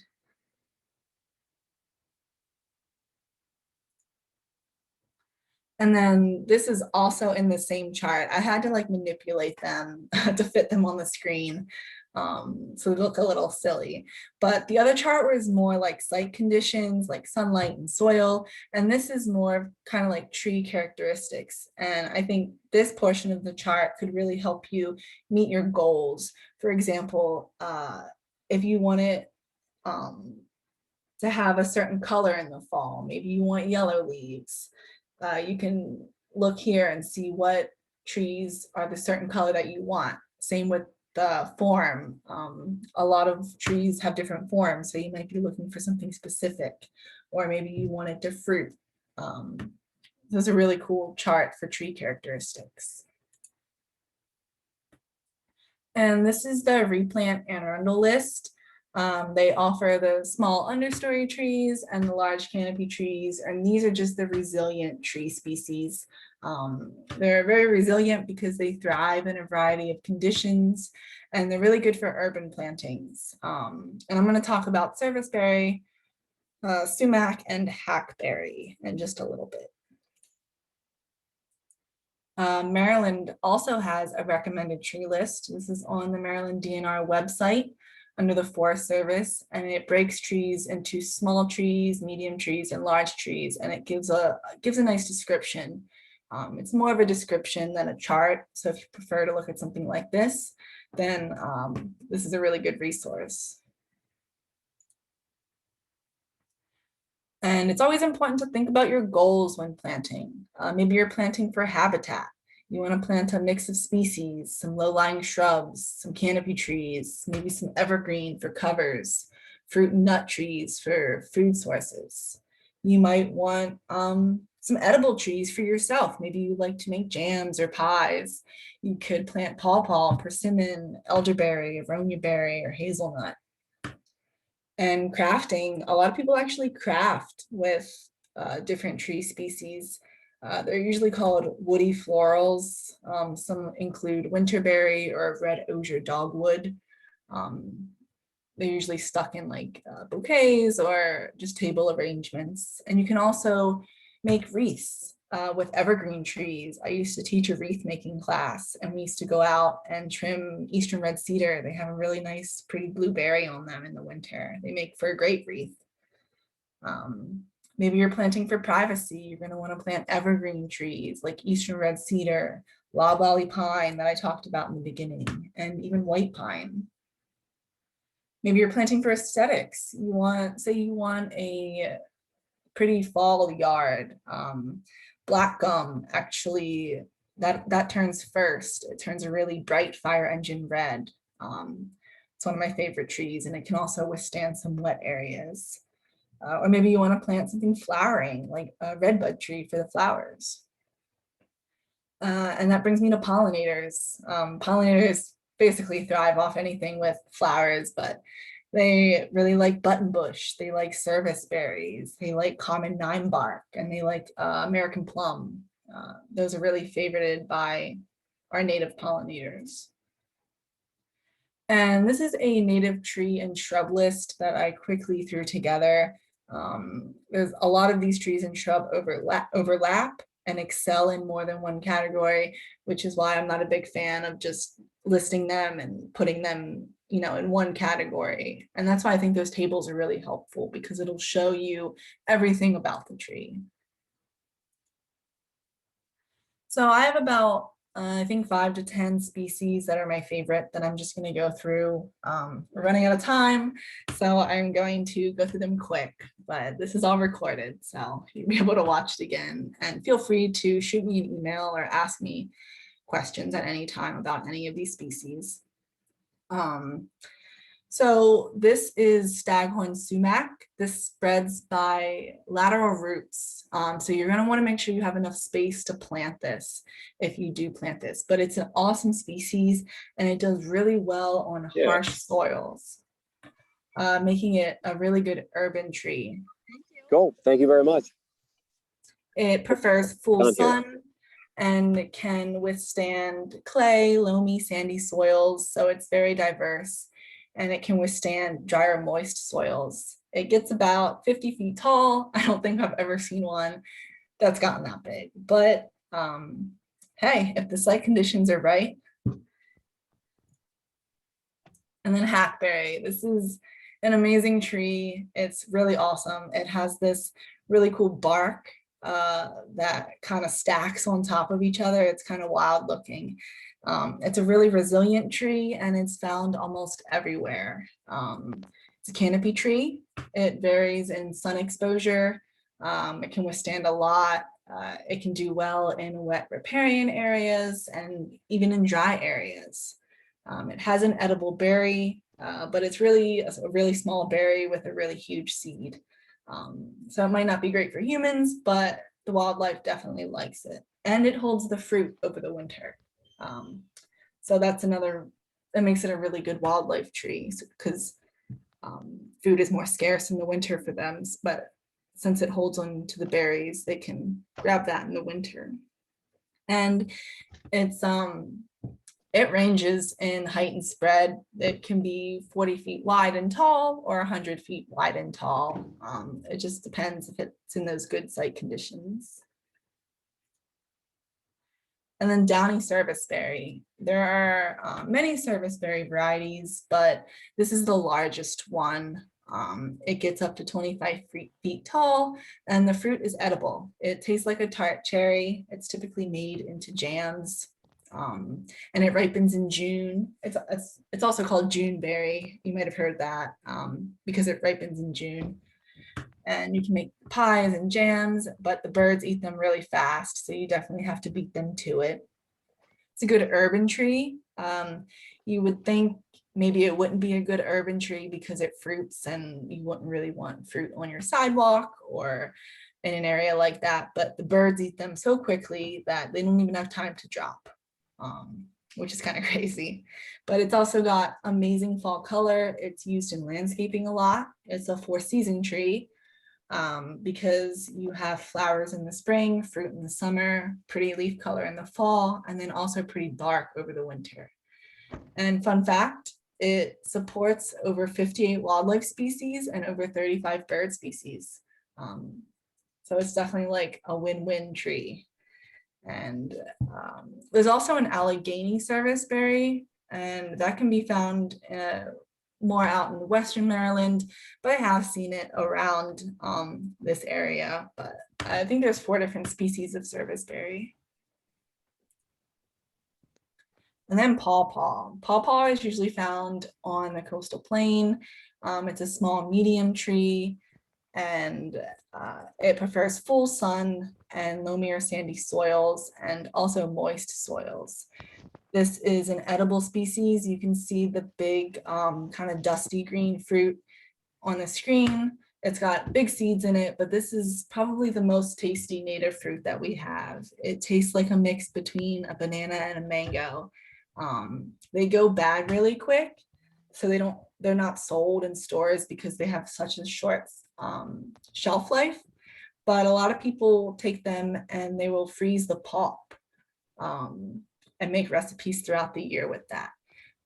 B: And then this is also in the same chart. I had to like manipulate them to fit them on the screen. So they look a little silly. But the other chart was more like site conditions, like sunlight and soil. And this is more kind of like tree characteristics. And I think this portion of the chart could really help you meet your goals. For example, if you want it to have a certain color in the fall, maybe you want yellow leaves. You can look here and see what trees are the certain color that you want. Same with the form. A lot of trees have different forms, so you might be looking for something specific, or maybe you want it to fruit. This is a really cool chart for tree characteristics. And this is the replant and arundel list. They offer the small understory trees and the large canopy trees, and these are just the resilient tree species. They're very resilient because they thrive in a variety of conditions, and they're really good for urban plantings. And I'm going to talk about serviceberry, sumac, and hackberry in just a little bit. Maryland also has a recommended tree list. This is on the Maryland DNR website under the Forest Service, and it breaks trees into small trees, medium trees, and large trees, and it gives a nice description. It's more of a description than a chart, so if you prefer to look at something like this, then this is a really good resource. And it's always important to think about your goals when planting. Maybe you're planting for habitat. You want to plant a mix of species, some low-lying shrubs, some canopy trees, maybe some evergreen for covers, fruit and nut trees for food sources. You might want some edible trees for yourself. Maybe you like to make jams or pies. You could plant pawpaw, persimmon, elderberry, aronia berry, or hazelnut. And crafting, a lot of people actually craft with different tree species. They're usually called woody florals. Some include winterberry or red osier dogwood. They're usually stuck in like bouquets or just table arrangements. And you can also make wreaths with evergreen trees. I used to teach a wreath making class, and we used to go out and trim eastern red cedar. They have a really nice, pretty blueberry on them in the winter. They make for a great wreath. Maybe you're planting for privacy. You're going to want to plant evergreen trees like eastern red cedar, loblolly pine that I talked about in the beginning, and even white pine. Maybe you're planting for aesthetics. Say you want a pretty fall yard. Black gum, actually, that turns first. It turns a really bright fire engine red. It's one of my favorite trees, and it can also withstand some wet areas. Or maybe you want to plant something flowering, like a redbud tree for the flowers. And that brings me to pollinators. Pollinators basically thrive off anything with flowers, but they really like buttonbush. They like service berries. They like common ninebark, and they like American plum. Those are really favorited by our native pollinators. And this is a native tree and shrub list that I quickly threw together. There's a lot of these trees and shrub overlap and excel in more than one category, which is why I'm not a big fan of just listing them and putting them, in one category. And that's why I think those tables are really helpful, because it'll show you everything about the tree. So I have about, I think 5 to 10 species that are my favorite that I'm just going to go through. We're running out of time, so I'm going to go through them quick, but this is all recorded, so you'll be able to watch it again. And feel free to shoot me an email or ask me questions at any time about any of these species. So this is staghorn sumac. This spreads by lateral roots. So you're going to want to make sure you have enough space to plant this if you do plant this. But it's an awesome species, and it does really well on harsh soils, making it a really good urban tree.
C: Cool. Thank you very much.
B: It prefers full sun and can withstand clay, loamy, sandy soils. So it's very diverse, and it can withstand dry or moist soils. It gets about 50 feet tall. I don't think I've ever seen one that's gotten that big, but hey, if the site conditions are right. And then hackberry. This is an amazing tree. It's really awesome. It has this really cool bark that kind of stacks on top of each other. It's kind of wild looking. It's a really resilient tree, and it's found almost everywhere. It's a canopy tree. It varies in sun exposure. It can withstand a lot. It can do well in wet riparian areas and even in dry areas. It has an edible berry, but it's really a really small berry with a really huge seed. So it might not be great for humans, but the wildlife definitely likes it. And it holds the fruit over the winter. So that's another, that makes it a really good wildlife tree, because food is more scarce in the winter for them. But since it holds on to the berries, they can grab that in the winter. And it's it ranges in height and spread. It can be 40 feet wide and tall or 100 feet wide and tall. It just depends if it's in those good site conditions. And then downy serviceberry. There are many serviceberry varieties, but this is the largest one. It gets up to 25 feet tall, and the fruit is edible. It tastes like a tart cherry. It's typically made into jams. And it ripens in June. It's also called Juneberry. You might have heard that because it ripens in June. And you can make pies and jams, but the birds eat them really fast, so you definitely have to beat them to it. It's a good urban tree. You would think maybe it wouldn't be a good urban tree because it fruits, and you wouldn't really want fruit on your sidewalk or in an area like that, but the birds eat them so quickly that they don't even have time to drop. Which is kind of crazy, but it's also got amazing fall color. It's used in landscaping a lot. It's a 4-season tree because you have flowers in the spring, fruit in the summer, pretty leaf color in the fall, and then also pretty bark over the winter. And fun fact, it supports over 58 wildlife species and over 35 bird species. So it's definitely like a win-win tree. And there's also an Allegheny serviceberry, and that can be found more out in Western Maryland, but I have seen it around this area. But I think there's 4 different species of serviceberry. And then pawpaw. Pawpaw is usually found on the coastal plain. It's a small medium tree, and it prefers full sun and loamy or sandy soils, and also moist soils. This is an edible species. You can see the big kind of dusty green fruit on the screen. It's got big seeds in it, but this is probably the most tasty native fruit that we have. It tastes like a mix between a banana and a mango. They go bad really quick, so they're not sold in stores because they have such a short shelf life. But a lot of people take them and they will freeze the pulp and make recipes throughout the year with that.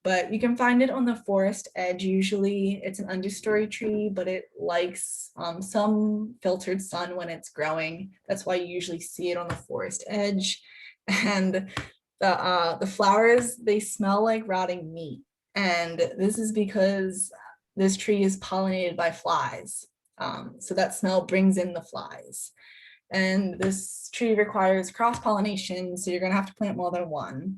B: But you can find it on the forest edge. Usually it's an understory tree, but it likes some filtered sun when it's growing. That's why you usually see it on the forest edge. And the flowers, they smell like rotting meat. And this is because this tree is pollinated by flies. So that smell brings in the flies. And this tree requires cross-pollination, so you're gonna have to plant more than one.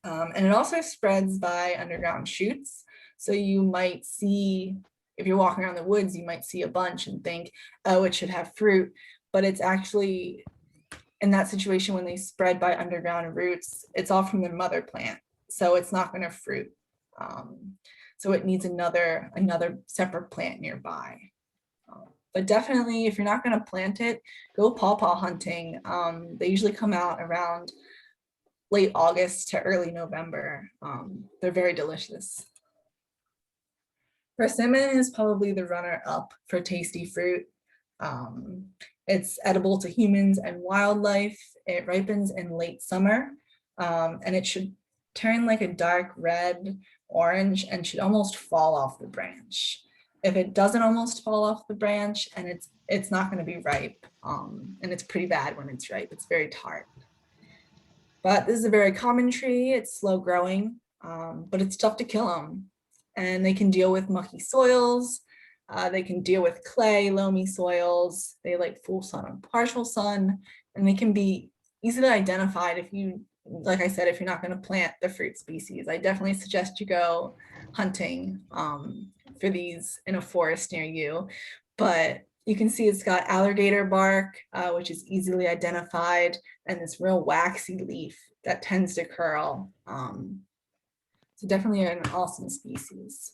B: And it also spreads by underground shoots. So you might see, if you're walking around the woods, you might see a bunch and think, oh, it should have fruit. But it's actually, in that situation, when they spread by underground roots, it's all from their mother plant. So it's not gonna fruit. So it needs another separate plant nearby. But definitely, if you're not gonna plant it, go pawpaw hunting. They usually come out around late August to early November. They're very delicious. Persimmon is probably the runner up for tasty fruit. It's edible to humans and wildlife. It ripens in late summer, and it should turn like a dark red orange and should almost fall off the branch. If it doesn't almost fall off the branch, and it's not going to be ripe, and it's pretty bad when it's ripe. It's very tart. But this is a very common tree. It's slow growing, but it's tough to kill them. And they can deal with mucky soils. They can deal with clay, loamy soils. They like full sun or partial sun, and they can be easily identified if you, like I said, if you're not going to plant the fruit species. I definitely suggest you go hunting for these in a forest near you. But you can see it's got alligator bark, which is easily identified, and this real waxy leaf that tends to curl. So definitely an awesome species.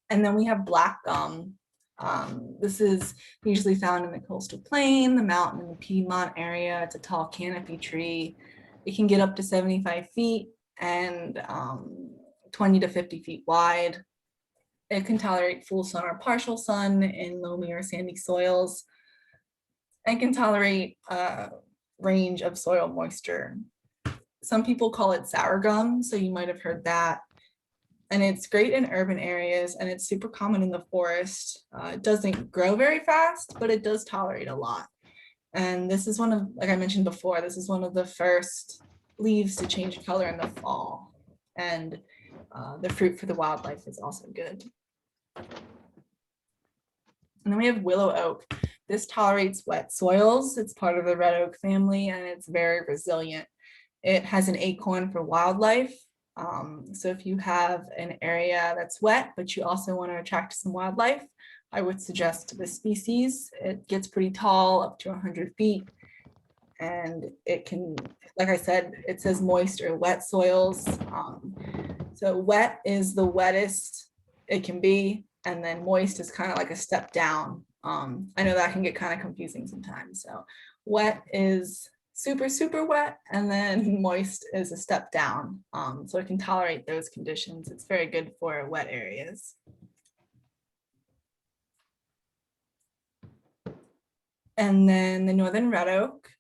B: And then we have black gum. This is usually found in the coastal plain, the mountain, and the Piedmont area. It's a tall canopy tree. It can get up to 75 feet and 20 to 50 feet wide. It can tolerate full sun or partial sun in loamy or sandy soils, and can tolerate a range of soil moisture. Some people call it sour gum, so you might have heard that. And it's great in urban areas, and it's super common in the forest. It doesn't grow very fast, but it does tolerate a lot. And this is one of, like I mentioned before, this is one of the first leaves to change color in the fall. And the fruit for the wildlife is also good. And then we have willow oak. This tolerates wet soils. It's part of the red oak family, and it's very resilient. It has an acorn for wildlife. So if you have an area that's wet, but you also want to attract some wildlife, I would suggest this species. It gets pretty tall, up to 100 feet. And it can, like I said, it says moist or wet soils. So wet is the wettest it can be, and then moist is kind of like a step down. I know that can get kind of confusing sometimes. So wet is super, super wet, and then moist is a step down. So it can tolerate those conditions. It's very good for wet areas. And then the northern red oak.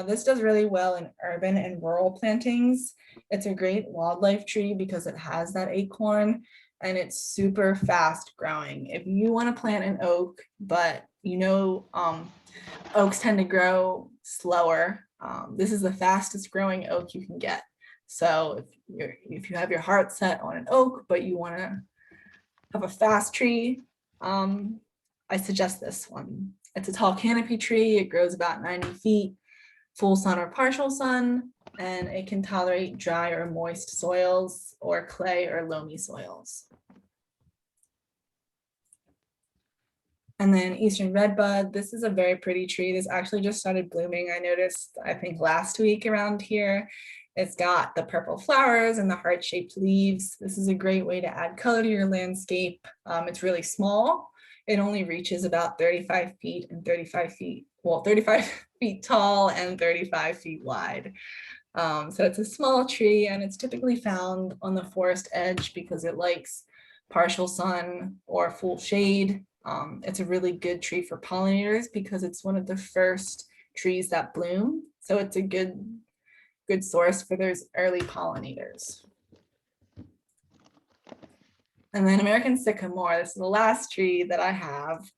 B: This does really well in urban and rural plantings. It's a great wildlife tree because it has that acorn, and it's super fast growing. If you want to plant an oak, but you know oaks tend to grow slower, this is the fastest growing oak you can get. So if you have your heart set on an oak, but you want to have a fast tree, I suggest this one. It's a tall canopy tree. It grows about 90 feet, full sun or partial sun, and it can tolerate dry or moist soils or clay or loamy soils. And then Eastern Redbud, this is a very pretty tree. This actually just started blooming. I noticed, I think last week around here. It's got the purple flowers and the heart-shaped leaves. This is a great way to add color to your landscape. It's really small. It only reaches about 35 feet and 35 feet, well, 35 feet tall and 35 feet wide. So it's a small tree and it's typically found on the forest edge because it likes partial sun or full shade. It's a really good tree for pollinators because it's one of the first trees that bloom. So it's a good source for those early pollinators. And then American sycamore, this is the last tree that I have.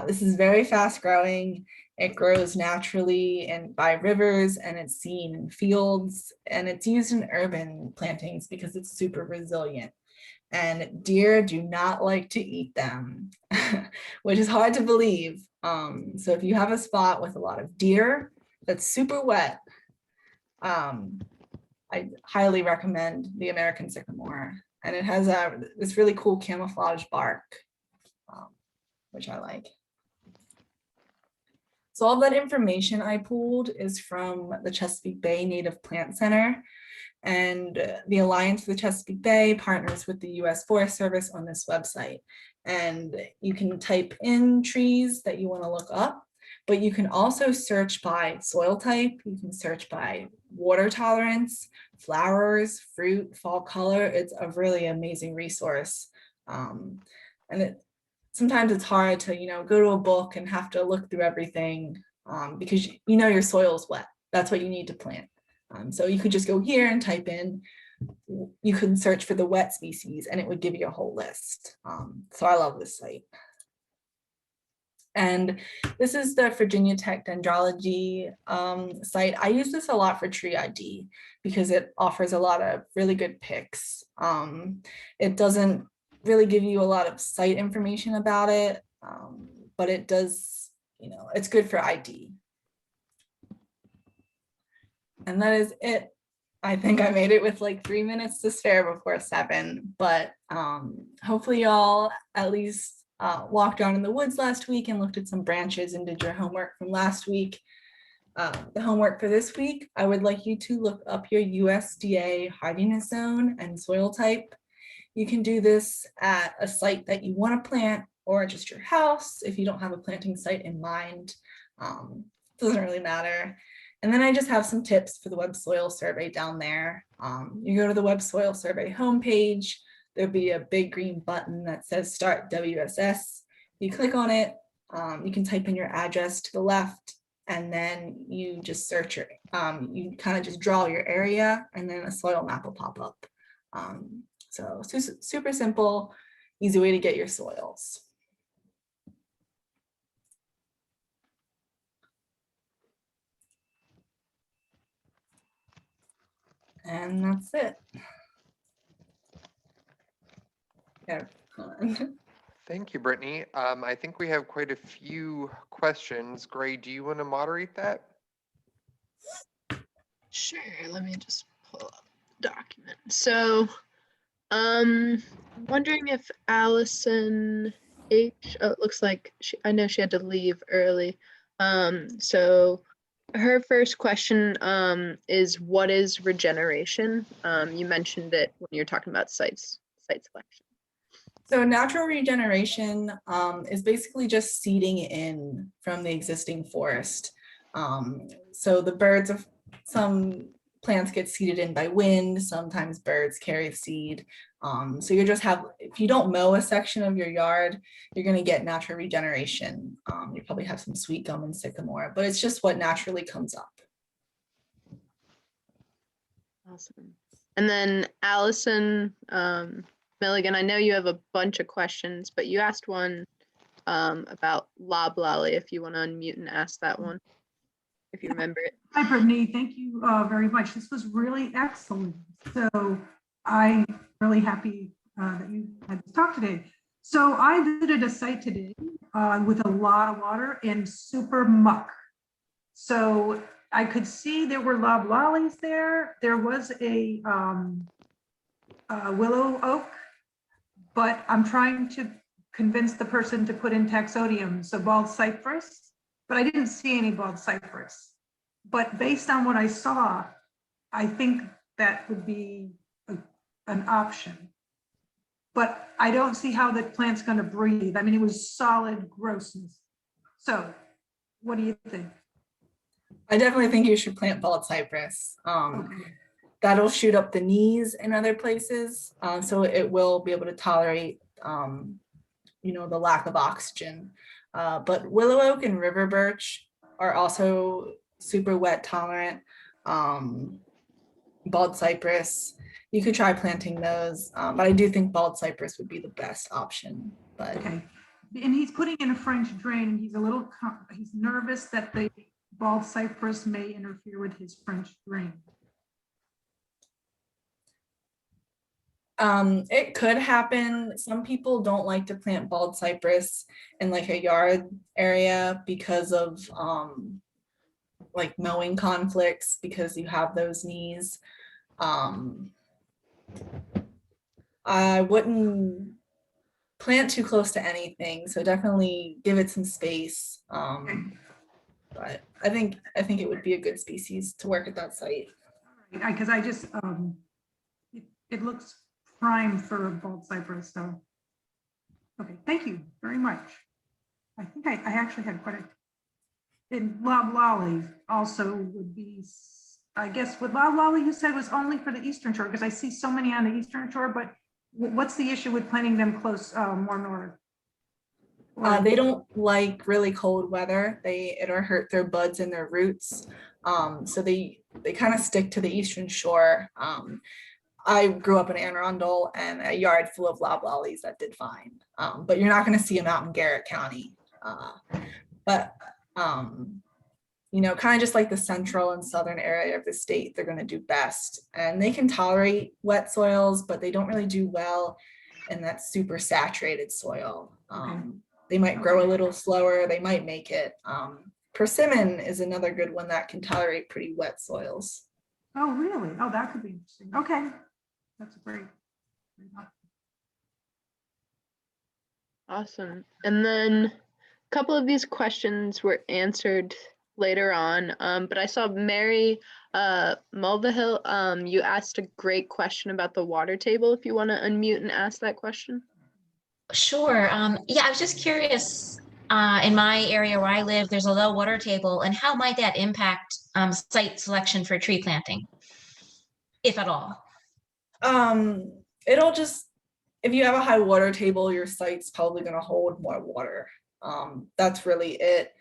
B: This is very fast growing. It grows naturally and by rivers, and it's seen in fields, and it's used in urban plantings because it's super resilient. And deer do not like to eat them, which is hard to believe. So if you have a spot with a lot of deer that's super wet, I highly recommend the American sycamore. And it has this really cool camouflage bark, which I like. So all that information I pulled is from the Chesapeake Bay Native Plant Center. And the Alliance for the Chesapeake Bay partners with the US Forest Service on this website. And you can type in trees that you want to look up, but you can also search by soil type. You can search by water tolerance, flowers, fruit, fall color. It's a really amazing resource. And sometimes it's hard to, go to a book and have to look through everything because your soil's wet. That's what you need to plant. So you could just go here and type in, you can search for the wet species and it would give you a whole list. So I love this site. And this is the Virginia Tech Dendrology site. I use this a lot for tree ID because it offers a lot of really good picks. It doesn't really give you a lot of site information about it, but it does, it's good for ID. And that is it. I think I made it with like 3 minutes to spare before 7, but hopefully y'all at least walked around in the woods last week and looked at some branches and did your homework from last week. The homework for this week, I would like you to look up your USDA hardiness zone and soil type. You can do this at a site that you want to plant or just your house if you don't have a planting site in mind. Doesn't really matter. And then I just have some tips for the Web Soil Survey down there. You go to the Web Soil Survey homepage, there'll be a big green button that says Start WSS. You click on it, you can type in your address to the left, and then you just search it. You kind of just draw your area, and then a soil map will pop up. So super simple, easy way to get your soils. And that's it. Yeah.
A: Thank you, Brittany. I think we have quite a few questions. Gray, do you want to moderate that?
D: Sure, let me just pull up the document. So, wondering if Allison H, oh, it looks like I know she had to leave early. So her first question is, what is regeneration? You mentioned it when you're talking about site selection.
B: So natural regeneration is basically just seeding in from the existing forest. So the birds of some plants get seeded in by wind, sometimes birds carry seed. So you just have, if you don't mow a section of your yard, you're going to get natural regeneration. You probably have some sweet gum and sycamore, but it's just what naturally comes up.
D: Awesome. And then Allison Milligan, I know you have a bunch of questions, but you asked one about loblolly, if you want to unmute and ask that one, if you remember it.
E: Hi, Brittany. Thank you very much. This was really excellent. So I'm really happy that you had this talk today. So I visited a site today with a lot of water and super muck. So I could see there were loblollies there. There was a willow oak, but I'm trying to convince the person to put in taxodium, so bald cypress, but I didn't see any bald cypress. But based on what I saw, I think that would be an option. But I don't see how the plant's going to breathe. I mean, it was solid grossness. So what do you think?
B: I definitely think you should plant bald cypress.
E: Okay.
B: That'll shoot up the knees in other places, so it will be able to tolerate, the lack of oxygen. But willow oak and river birch are also super wet tolerant. Bald cypress, you could try planting those, but I do think bald cypress would be the best option. But
E: Okay. And he's putting in a French drain, and he's nervous that the bald cypress may interfere with his French drain.
B: it could happen. Some people don't like to plant bald cypress in like a yard area because of like mowing conflicts, because you have those knees. I wouldn't plant too close to anything, so definitely give it some space. But I think it would be a good species to work at that site.
E: Because I just, it looks prime for bald cypress, so. Okay, thank you very much. I think I actually had quite a, and loblolly also would be, I guess, with loblolly you said was only for the Eastern Shore, because I see so many on the Eastern Shore, but what's the issue with planting them close, more north?
B: They don't like really cold weather. It'll hurt their buds and their roots. So they kind of stick to the Eastern Shore. I grew up in Anne Arundel, and a yard full of loblollies that did fine. But you're not going to see them out in Garrett County. But kind of just like the central and southern area of the state, they're going to do best. And they can tolerate wet soils, but they don't really do well in that super saturated soil. They might grow a little slower. They might make it. Persimmon is another good one that can tolerate pretty wet soils.
E: Oh, really? Oh, that could be interesting. Okay, that's great.
D: Awesome. And then a couple of these questions were answered later on, but I saw Mary Mulvihill, you asked a great question about the water table. If you want to unmute and ask that question.
F: Sure. Yeah, I was just curious, in my area where I live, there's a low water table, and how might that impact site selection for tree planting, if at all?
B: It'll just, if you have a high water table, your site's probably going to hold more water. That's really it.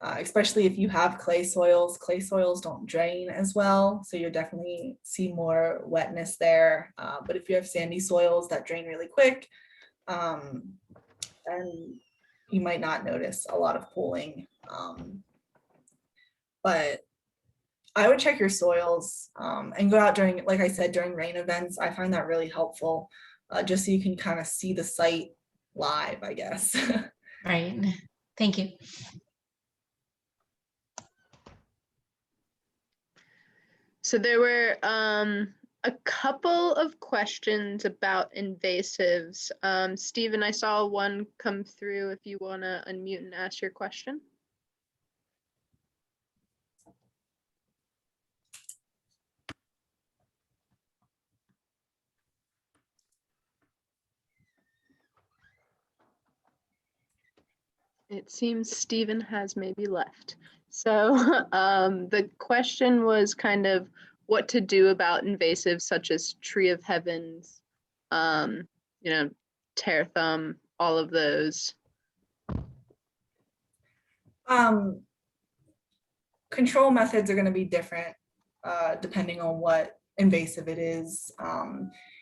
B: Especially if you have clay soils don't drain as well, so you'll definitely see more wetness there. But if you have sandy soils that drain really quick, and you might not notice a lot of pooling. But I would check your soils and go out during, like I said, during rain events. I find that really helpful, just so you can kind of see the site live, I guess.
F: Right. Thank you.
D: So there were a couple of questions about invasives. Stephen, I saw one come through if you want to unmute and ask your question. It seems Stephen has maybe left. So the question was kind of what to do about invasives such as tree of heavens, tear thumb, all of those.
B: Control methods are going to be different depending on what invasive it is.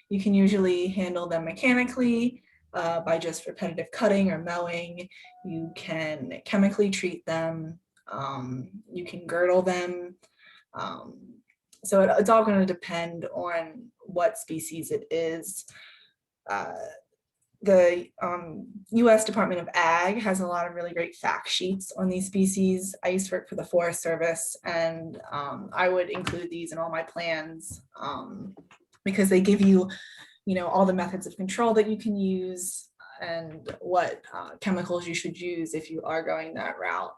B: You can usually handle them mechanically by just repetitive cutting or mowing. You can chemically treat them. You can girdle them. So it's all going to depend on what species it is. The US Department of Ag has a lot of really great fact sheets on these species. I used to work for the Forest Service, and I would include these in all my plans because they give you, all the methods of control that you can use. and what chemicals you should use if you are going that route.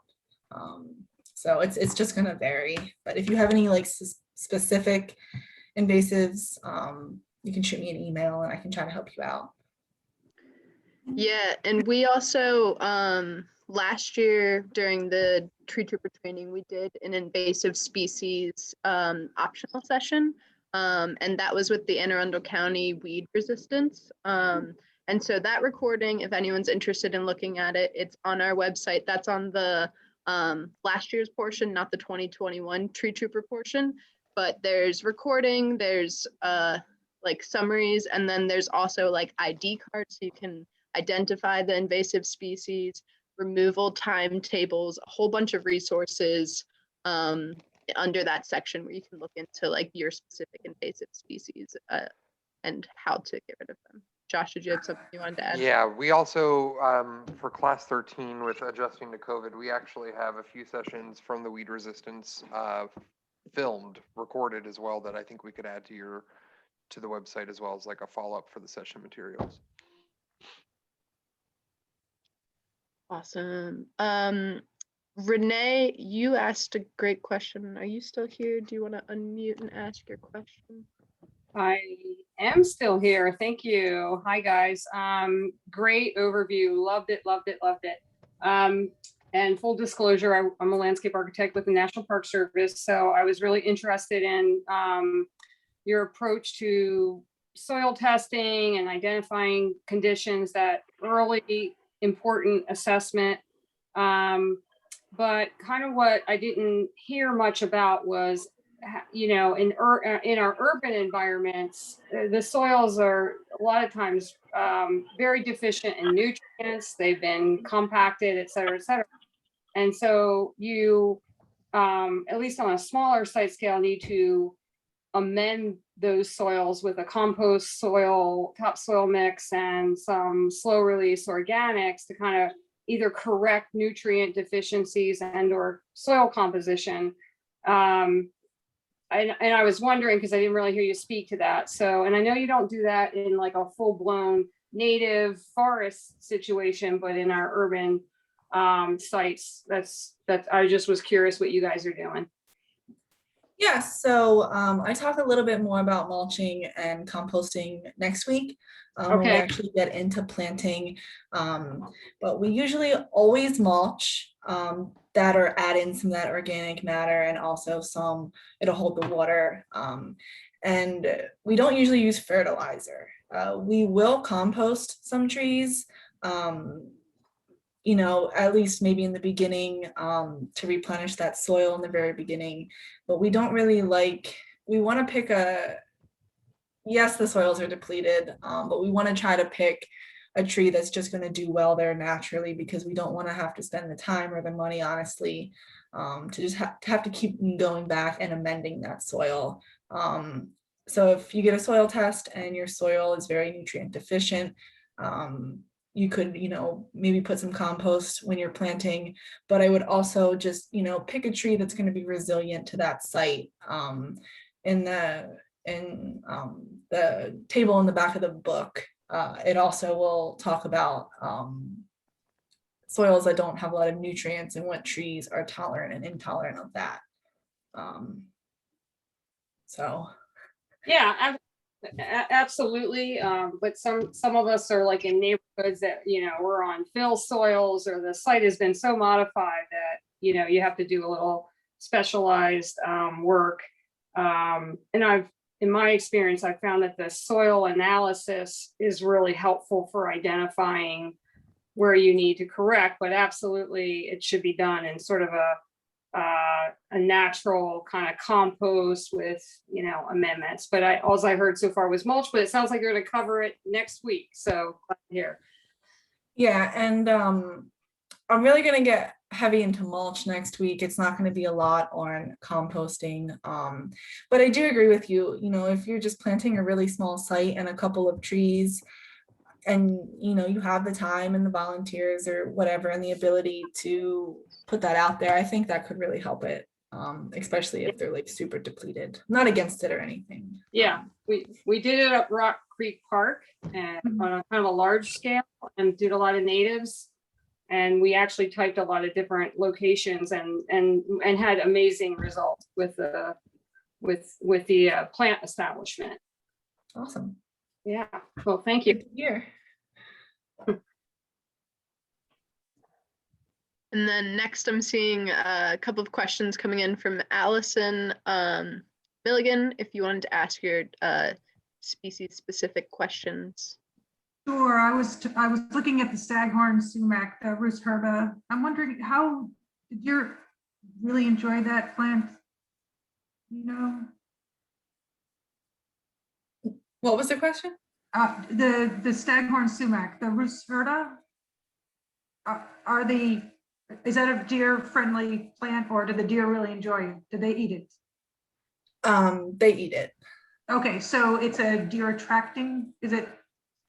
B: So it's just gonna vary, but if you have any like specific invasives, you can shoot me an email and I can try to help you out.
D: Yeah, and we also last year during the tree trooper training, we did an invasive species optional session, and that was with the Anne Arundel County weed resistance. And so that recording, if anyone's interested in looking at it, it's on our website. That's on the last year's portion, not the 2021 tree trooper portion, but there's recording, there's like summaries, and then there's also like ID cards so you can identify the invasive species, removal timetables, a whole bunch of resources under that section where you can look into like your specific invasive species and how to get rid of them. Josh, did you have something you wanted to add?
A: Yeah, we also, for class 13 with adjusting to COVID, we actually have a few sessions from the weed resistance filmed, recorded as well, that I think we could add to the website as well as like a follow-up for the session materials.
D: Awesome. Renee, you asked a great question. Are you still here? Do you want to unmute and ask your question?
G: I am still here. Thank you. Hi, guys. Great overview. Loved it, loved it, loved it. And full disclosure, I'm a landscape architect with the National Park Service. So I was really interested in your approach to soil testing and identifying conditions, that early important assessment. But kind of what I didn't hear much about was, you know, in our urban environments, the soils are a lot of times very deficient in nutrients. They've been compacted, et cetera, et cetera. And so you, at least on a smaller site scale, need to amend those soils with a compost soil, topsoil mix, and some slow release organics to kind of either correct nutrient deficiencies and or soil composition. And I was wondering, because I didn't really hear you speak to that. So, and I know you don't do that in like a full-blown native forest situation, but in our urban sites, that I just was curious what you guys are doing.
B: Yeah, so I talk a little bit more about mulching and composting next week when we
G: Okay.
B: actually get into planting. But we usually always mulch that, or add in some of that organic matter, and also some, it'll hold the water. And we don't usually use fertilizer. We will compost some trees, you know, at least maybe in the beginning, to replenish that soil in the very beginning. But we don't really we want to pick yes, the soils are depleted, but we want to try to pick a tree that's just going to do well there naturally, because we don't want to have to spend the time or the money, honestly, to just have to keep going back and amending that soil. So if you get a soil test and your soil is very nutrient deficient, you could, you know, maybe put some compost when you're planting, but I would also just, you know, pick a tree that's going to be resilient to that site. In the table in the back of the book, it also will talk about soils that don't have a lot of nutrients and what trees are tolerant and intolerant of that. So.
G: Yeah, absolutely. But some of us are like in neighborhoods that, you know, we're on fill soils, or the site has been so modified that, you know, you have to do a little specialized work. And in my experience, I found that the soil analysis is really helpful for identifying where you need to correct, but absolutely it should be done in sort of a natural kind of compost with, you know, amendments. But all I heard so far was mulch, but it sounds like you're going to cover it next week. So here.
B: Yeah, and I'm really going to get heavy into mulch next week. It's not going to be a lot on composting, but I do agree with you. You know, if you're just planting a really small site and a couple of trees, and you know, you have the time and the volunteers or whatever and the ability to put that out there, I think that could really help it, especially if they're like super depleted. I'm not against it or anything.
G: Yeah, we did it at Rock Creek Park and
B: Mhm.
G: on a kind of a large scale and did a lot of natives. And we actually typed a lot of different locations and had amazing results with the plant establishment.
B: Awesome.
G: Yeah, well, thank you.
B: Good to hear.
D: And then next I'm seeing a couple of questions coming in from Allison Milligan, if you wanted to ask your species specific questions.
E: Sure, I was looking at the staghorn sumac, the Rus herba. I'm wondering, how did you really enjoy that plant? You know,
B: What was the question?
E: the staghorn sumac, the Rus herba. Is that a deer friendly plant, or do the deer really enjoy it? Do they eat it?
B: They eat it.
E: Okay, so it's a deer attracting, is it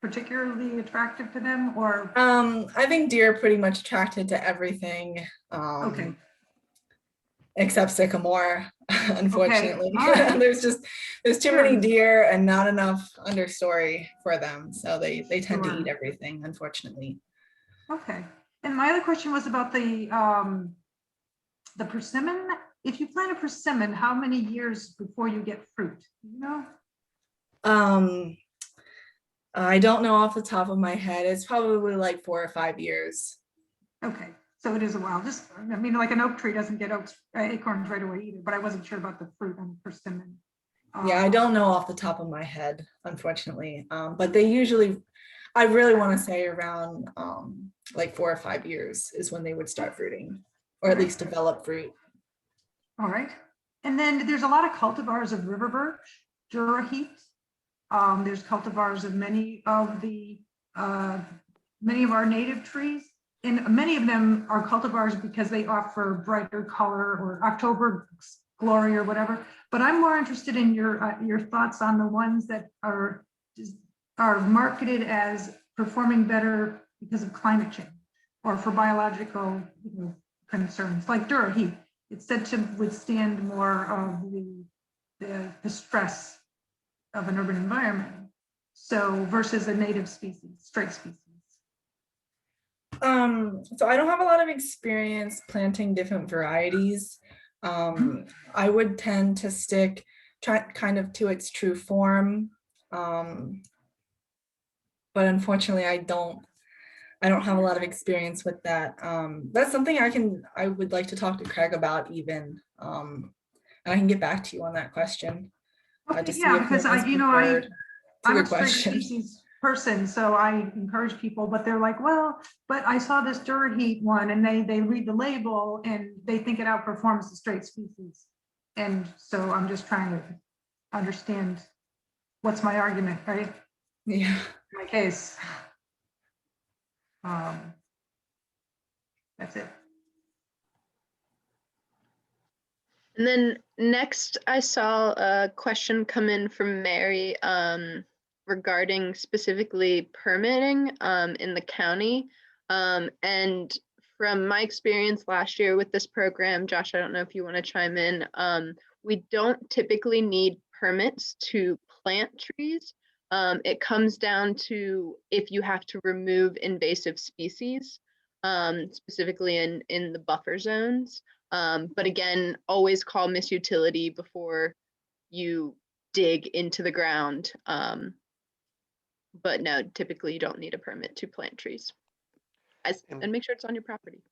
E: particularly attractive to them, or?
B: I think deer are pretty much attracted to everything.
E: Okay.
B: Except sycamore, unfortunately.
E: all right.
B: There's too many deer and not enough understory for them. So they tend to
E: Sure.
B: eat everything, unfortunately.
E: Okay, and my other question was about the persimmon. If you plant a persimmon, how many years before you get fruit? Do you know?
B: I don't know off the top of my head. It's probably like 4 or 5 years.
E: Okay, so it is a while. Just, I mean, like an oak tree doesn't get acorns right away either, but I wasn't sure about the fruit on persimmon.
B: Yeah, I don't know off the top of my head, unfortunately. But they usually, I really want to say around like 4 or 5 years is when they would start fruiting, or at least develop fruit.
E: All right, and then there's a lot of cultivars of river birch, Jura heat. There's cultivars of many of our native trees, and many of them are cultivars because they offer brighter color or October glory or whatever. But I'm more interested in your thoughts on the ones that are marketed as performing better because of climate change or for biological concerns, like Jura heat. It's said to withstand more of the stress of an urban environment. So versus a native species, straight species.
B: So I don't have a lot of experience planting different varieties. I would tend to stick kind of to its true form. But unfortunately I don't have a lot of experience with that. That's something I would like to talk to Craig about even. And I can get back to you on that question.
E: Okay,
B: To see
E: yeah,
B: if
E: because
B: there is
E: I'm
B: preferred. It's a
E: a
B: good
E: straight
B: question.
E: species person, so I encourage people, but they're like, well, but I saw this Jura heat one, and they read the label and they think it outperforms the straight species. And so I'm just trying to understand what's my argument, right?
B: Yeah.
E: My case. That's it.
D: And then next I saw a question come in from Mary regarding specifically permitting in the county. And from my experience last year with this program, Josh, I don't know if you want to chime in. We don't typically need permits to plant trees. It comes down to if you have to remove invasive species, specifically in the buffer zones. But again, always call Miss Utility before you dig into the ground. But no, typically you don't need a permit to plant trees. And make sure it's on your property.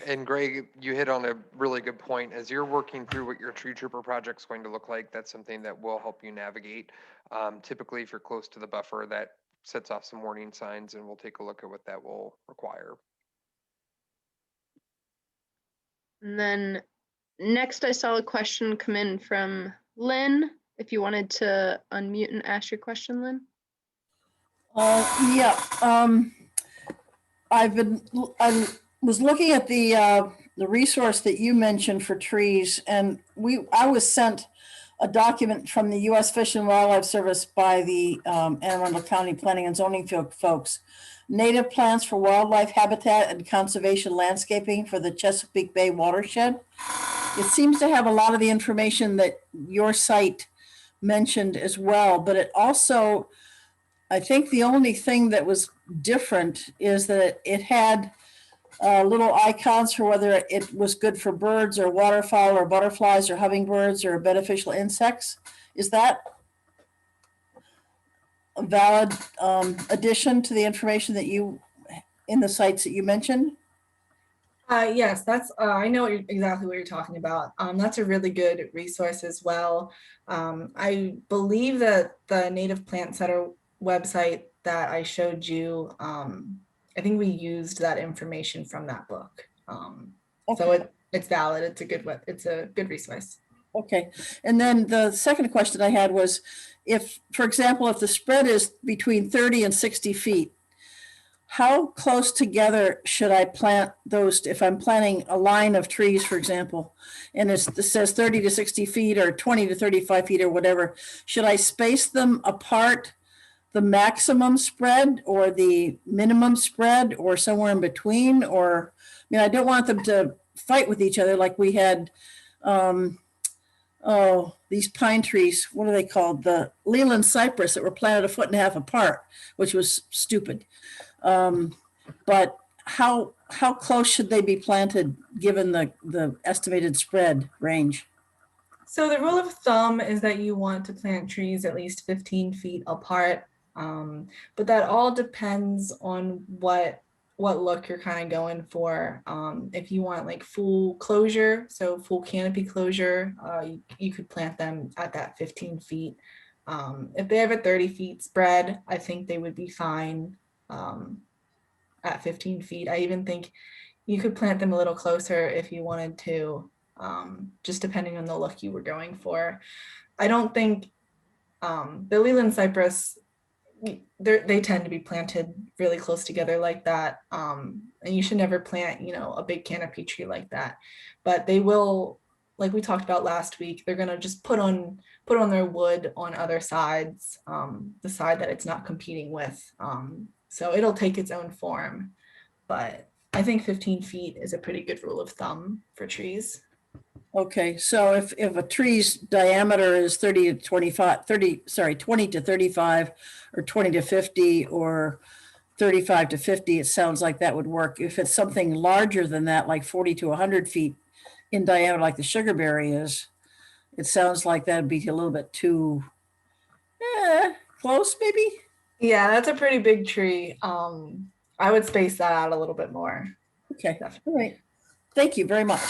A: And Greg, you hit on a really good point. As you're working through what your tree trooper project's going to look like, that's something that will help you navigate. Typically, if you're close to the buffer, that sets off some warning signs, and we'll take a look at what that will require.
D: And then next I saw a question come in from Lynn. If you wanted to unmute and ask your question, Lynn.
H: Yeah, I was looking at the resource that you mentioned for trees, and I was sent a document from the U.S. Fish and Wildlife Service by the Anne Arundel County Planning and Zoning folks. Native plants for wildlife habitat and conservation landscaping for the Chesapeake Bay watershed. It seems to have a lot of the information that your site mentioned as well, but it also I think the only thing that was different is that it had little icons for whether it was good for birds or waterfowl or butterflies or hummingbirds or beneficial insects. Is that a valid addition to the information that you, in the sites that you mentioned?
B: Yes, that's, I know exactly what you're talking about. That's a really good resource as well. I believe that the Native Plant Center website that I showed you, I think we used that information from that book. So
H: Okay.
B: it's valid. It's a good resource.
H: Okay, and then the second question I had was, if, for example, if the spread is between 30 and 60 feet, how close together should I plant those? If I'm planting a line of trees, for example, and it says 30 to 60 feet or 20 to 35 feet or whatever, should I space them apart, the maximum spread or the minimum spread or somewhere in between? Or, I mean, I don't want them to fight with each other like we had, these pine trees, what are they called? The Leland cypress that were planted 1.5 feet apart, which was stupid. But how close should they be planted given the estimated spread range?
B: So the rule of thumb is that you want to plant trees at least 15 feet apart. But that all depends on what look you're kind of going for. If you want like full closure, so full canopy closure, you could plant them at that 15 feet. If they have a 30 feet spread, I think they would be fine at 15 feet. I even think you could plant them a little closer if you wanted to, just depending on the look you were going for. I don't think the Leland cypress, they tend to be planted really close together like that. And you should never plant, a big canopy tree like that. But they will, like we talked about last week, they're gonna just put on their wood on other sides, the side that it's not competing with. So it'll take its own form. But I think 15 feet is a pretty good rule of thumb for trees.
H: Okay, so if a tree's diameter is 20 to 35 or 20 to 50 or 35 to 50, it sounds like that would work. If it's something larger than that, like 40 to 100 feet in diameter, like the sugarberry is, it sounds like that'd be a little bit too close, maybe?
B: Yeah, that's a pretty big tree. I would space that out a little bit more.
H: Okay,
B: Definitely.
H: all right. Thank you very much.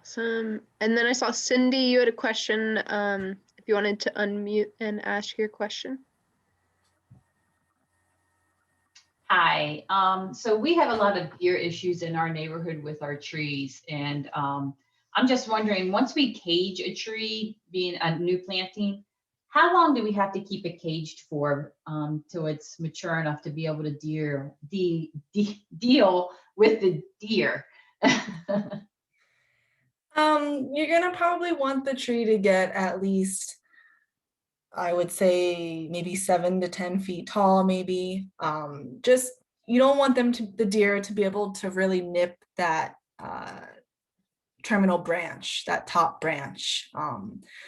D: Awesome. And then I saw Cindy, you had a question. If you wanted to unmute and ask your question.
I: Hi, so we have a lot of deer issues in our neighborhood with our trees, and I'm just wondering, once we cage a tree, being a new planting, how long do we have to keep it caged for till it's mature enough to be able to deal with the deer?
B: You're gonna probably want the tree to get at least, I would say, maybe 7 to 10 feet tall, maybe. Just, you don't want the deer to be able to really nip that terminal branch, that top branch.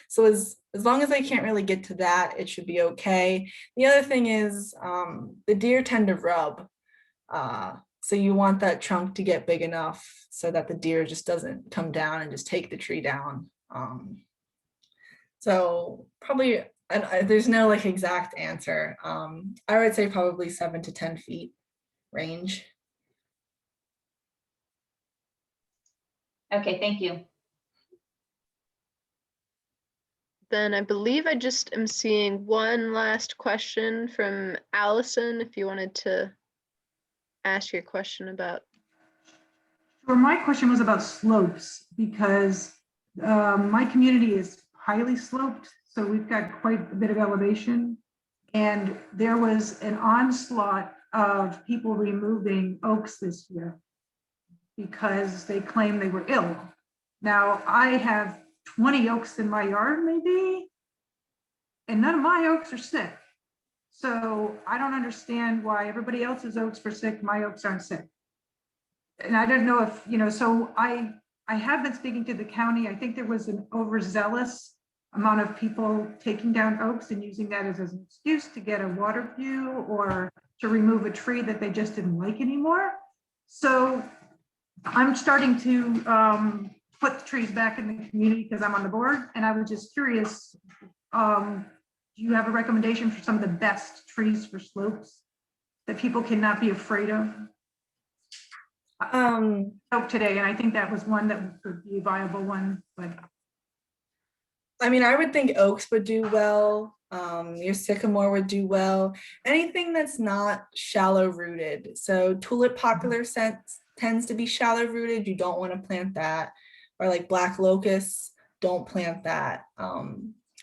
B: So as long as they can't really get to that, it should be okay. The other thing is the deer tend to rub. So you want that trunk to get big enough so that the deer just doesn't come down and just take the tree down. So probably, and there's no like exact answer. I would say probably 7 to 10 feet range.
I: Okay, thank you.
D: Then I believe I just am seeing one last question from Allison, if you wanted to ask your question about.
E: Sure, my question was about slopes because my community is highly sloped. So we've got quite a bit of elevation. And there was an onslaught of people removing oaks this year because they claim they were ill. Now I have 20 oaks in my yard maybe, and none of my oaks are sick. So I don't understand why everybody else's oaks were sick, my oaks aren't sick. And I don't know if, so I have been speaking to the county. I think there was an overzealous amount of people taking down oaks and using that as an excuse to get a water view or to remove a tree that they just didn't like anymore. So I'm starting to put the trees back in the community because I'm on the board, and I was just curious, do you have a recommendation for some of the best trees for slopes that people cannot be afraid of? Oak today, and I think that was one that would be a viable one, but
B: I mean, I would think oaks would do well. Your sycamore would do well. Anything that's not shallow rooted. So tulip popular scent tends to be shallow rooted. You don't want to plant that. Or like black locust, don't plant that.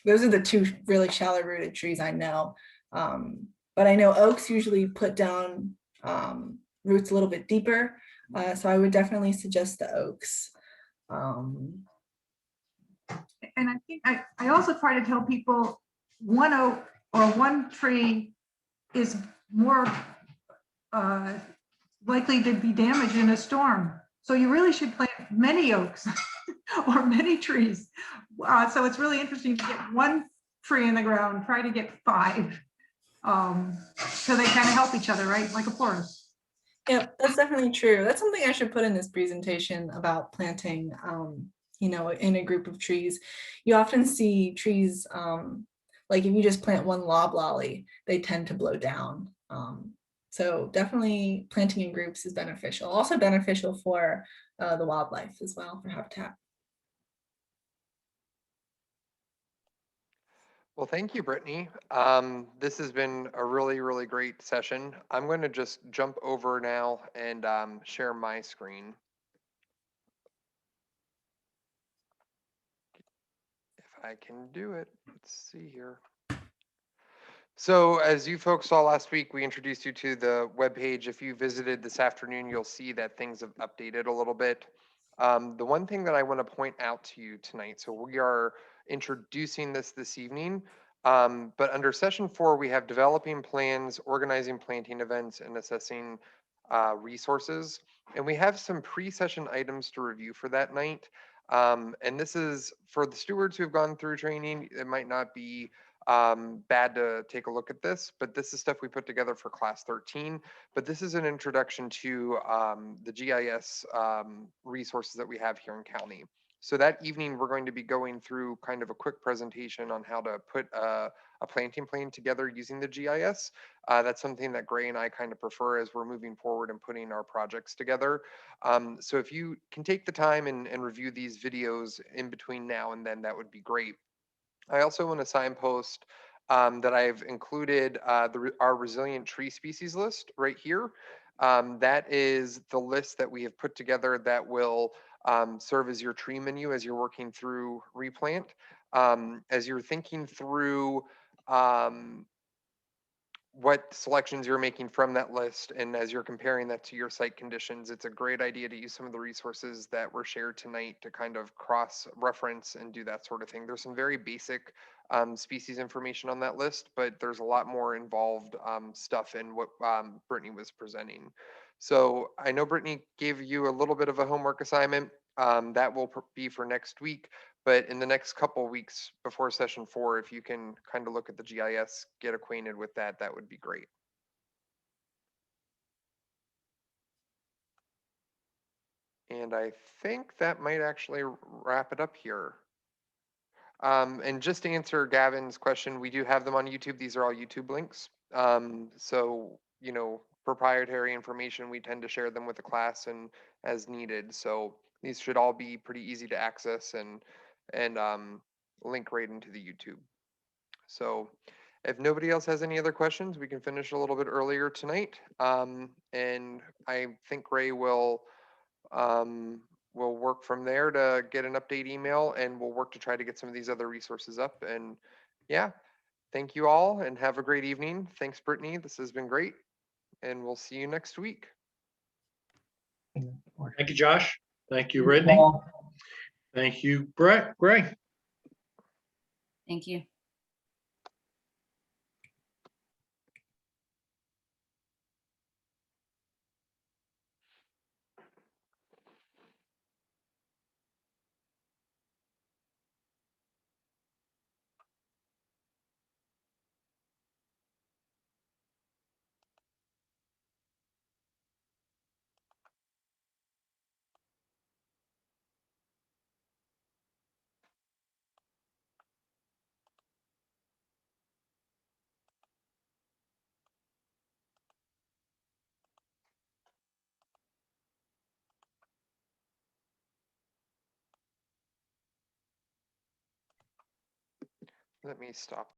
B: Those are the two really shallow rooted trees I know. But I know oaks usually put down roots a little bit deeper. So I would definitely suggest the oaks.
E: and I think I also try to tell people one oak or one tree is more likely to be damaged in a storm. So you really should plant many oaks or many trees. So it's really interesting to get one tree in the ground, try to get 5. So they kind of help each other, right? Like a forest.
B: Yeah, that's definitely true. That's something I should put in this presentation about planting, you know, in a group of trees. You often see trees, like if you just plant one loblolly, they tend to blow down. So definitely planting in groups is beneficial. Also beneficial for the wildlife as well, for habitat.
A: Well, thank you, Brittany. This has been a really, really great session. I'm going to just jump over now and share my screen. If I can do it, let's see here. So as you folks saw last week, we introduced you to the webpage. If you visited this afternoon, you'll see that things have updated a little bit. The one thing that I want to point out to you tonight, so we are introducing this evening, but under session 4, we have developing plans, organizing planting events, and assessing resources. And we have some pre-session items to review for that night. And this is for the stewards who have gone through training. It might not be bad to take a look at this, but this is stuff we put together for class 13. But this is an introduction to the GIS resources that we have here in county. So that evening, we're going to be going through kind of a quick presentation on how to put a planting plan together using the GIS. That's something that Gray and I kind of prefer as we're moving forward and putting our projects together. So if you can take the time and review these videos in between now and then, that would be great. I also want to signpost that I've included our resilient tree species list right here. That is the list that we have put together that will serve as your tree menu as you're working through replant. As you're thinking through what selections you're making from that list, and as you're comparing that to your site conditions, it's a great idea to use some of the resources that were shared tonight to kind of cross-reference and do that sort of thing. There's some very basic species information on that list, but there's a lot more involved stuff in what Brittany was presenting. So I know Brittany gave you a little bit of a homework assignment. That will be for next week. But in the next couple weeks before session 4, if you can kind of look at the GIS, get acquainted with that, that would be great. And I think that might actually wrap it up here. And just to answer Gavin's question, we do have them on YouTube. These are all YouTube links. So, you know, proprietary information, we tend to share them with the class and as needed. So these should all be pretty easy to access and link right into the YouTube. So if nobody else has any other questions, we can finish a little bit earlier tonight. And I think Ray will work from there to get an update email, and we'll work to try to get some of these other resources up. And yeah, thank you all and have a great evening. Thanks, Brittany. This has been great. And we'll see you next week.
J: Thank you, Josh. Thank you, Brittany. Thank you, Brett. Gray.
K: Thank you.
A: Let me stop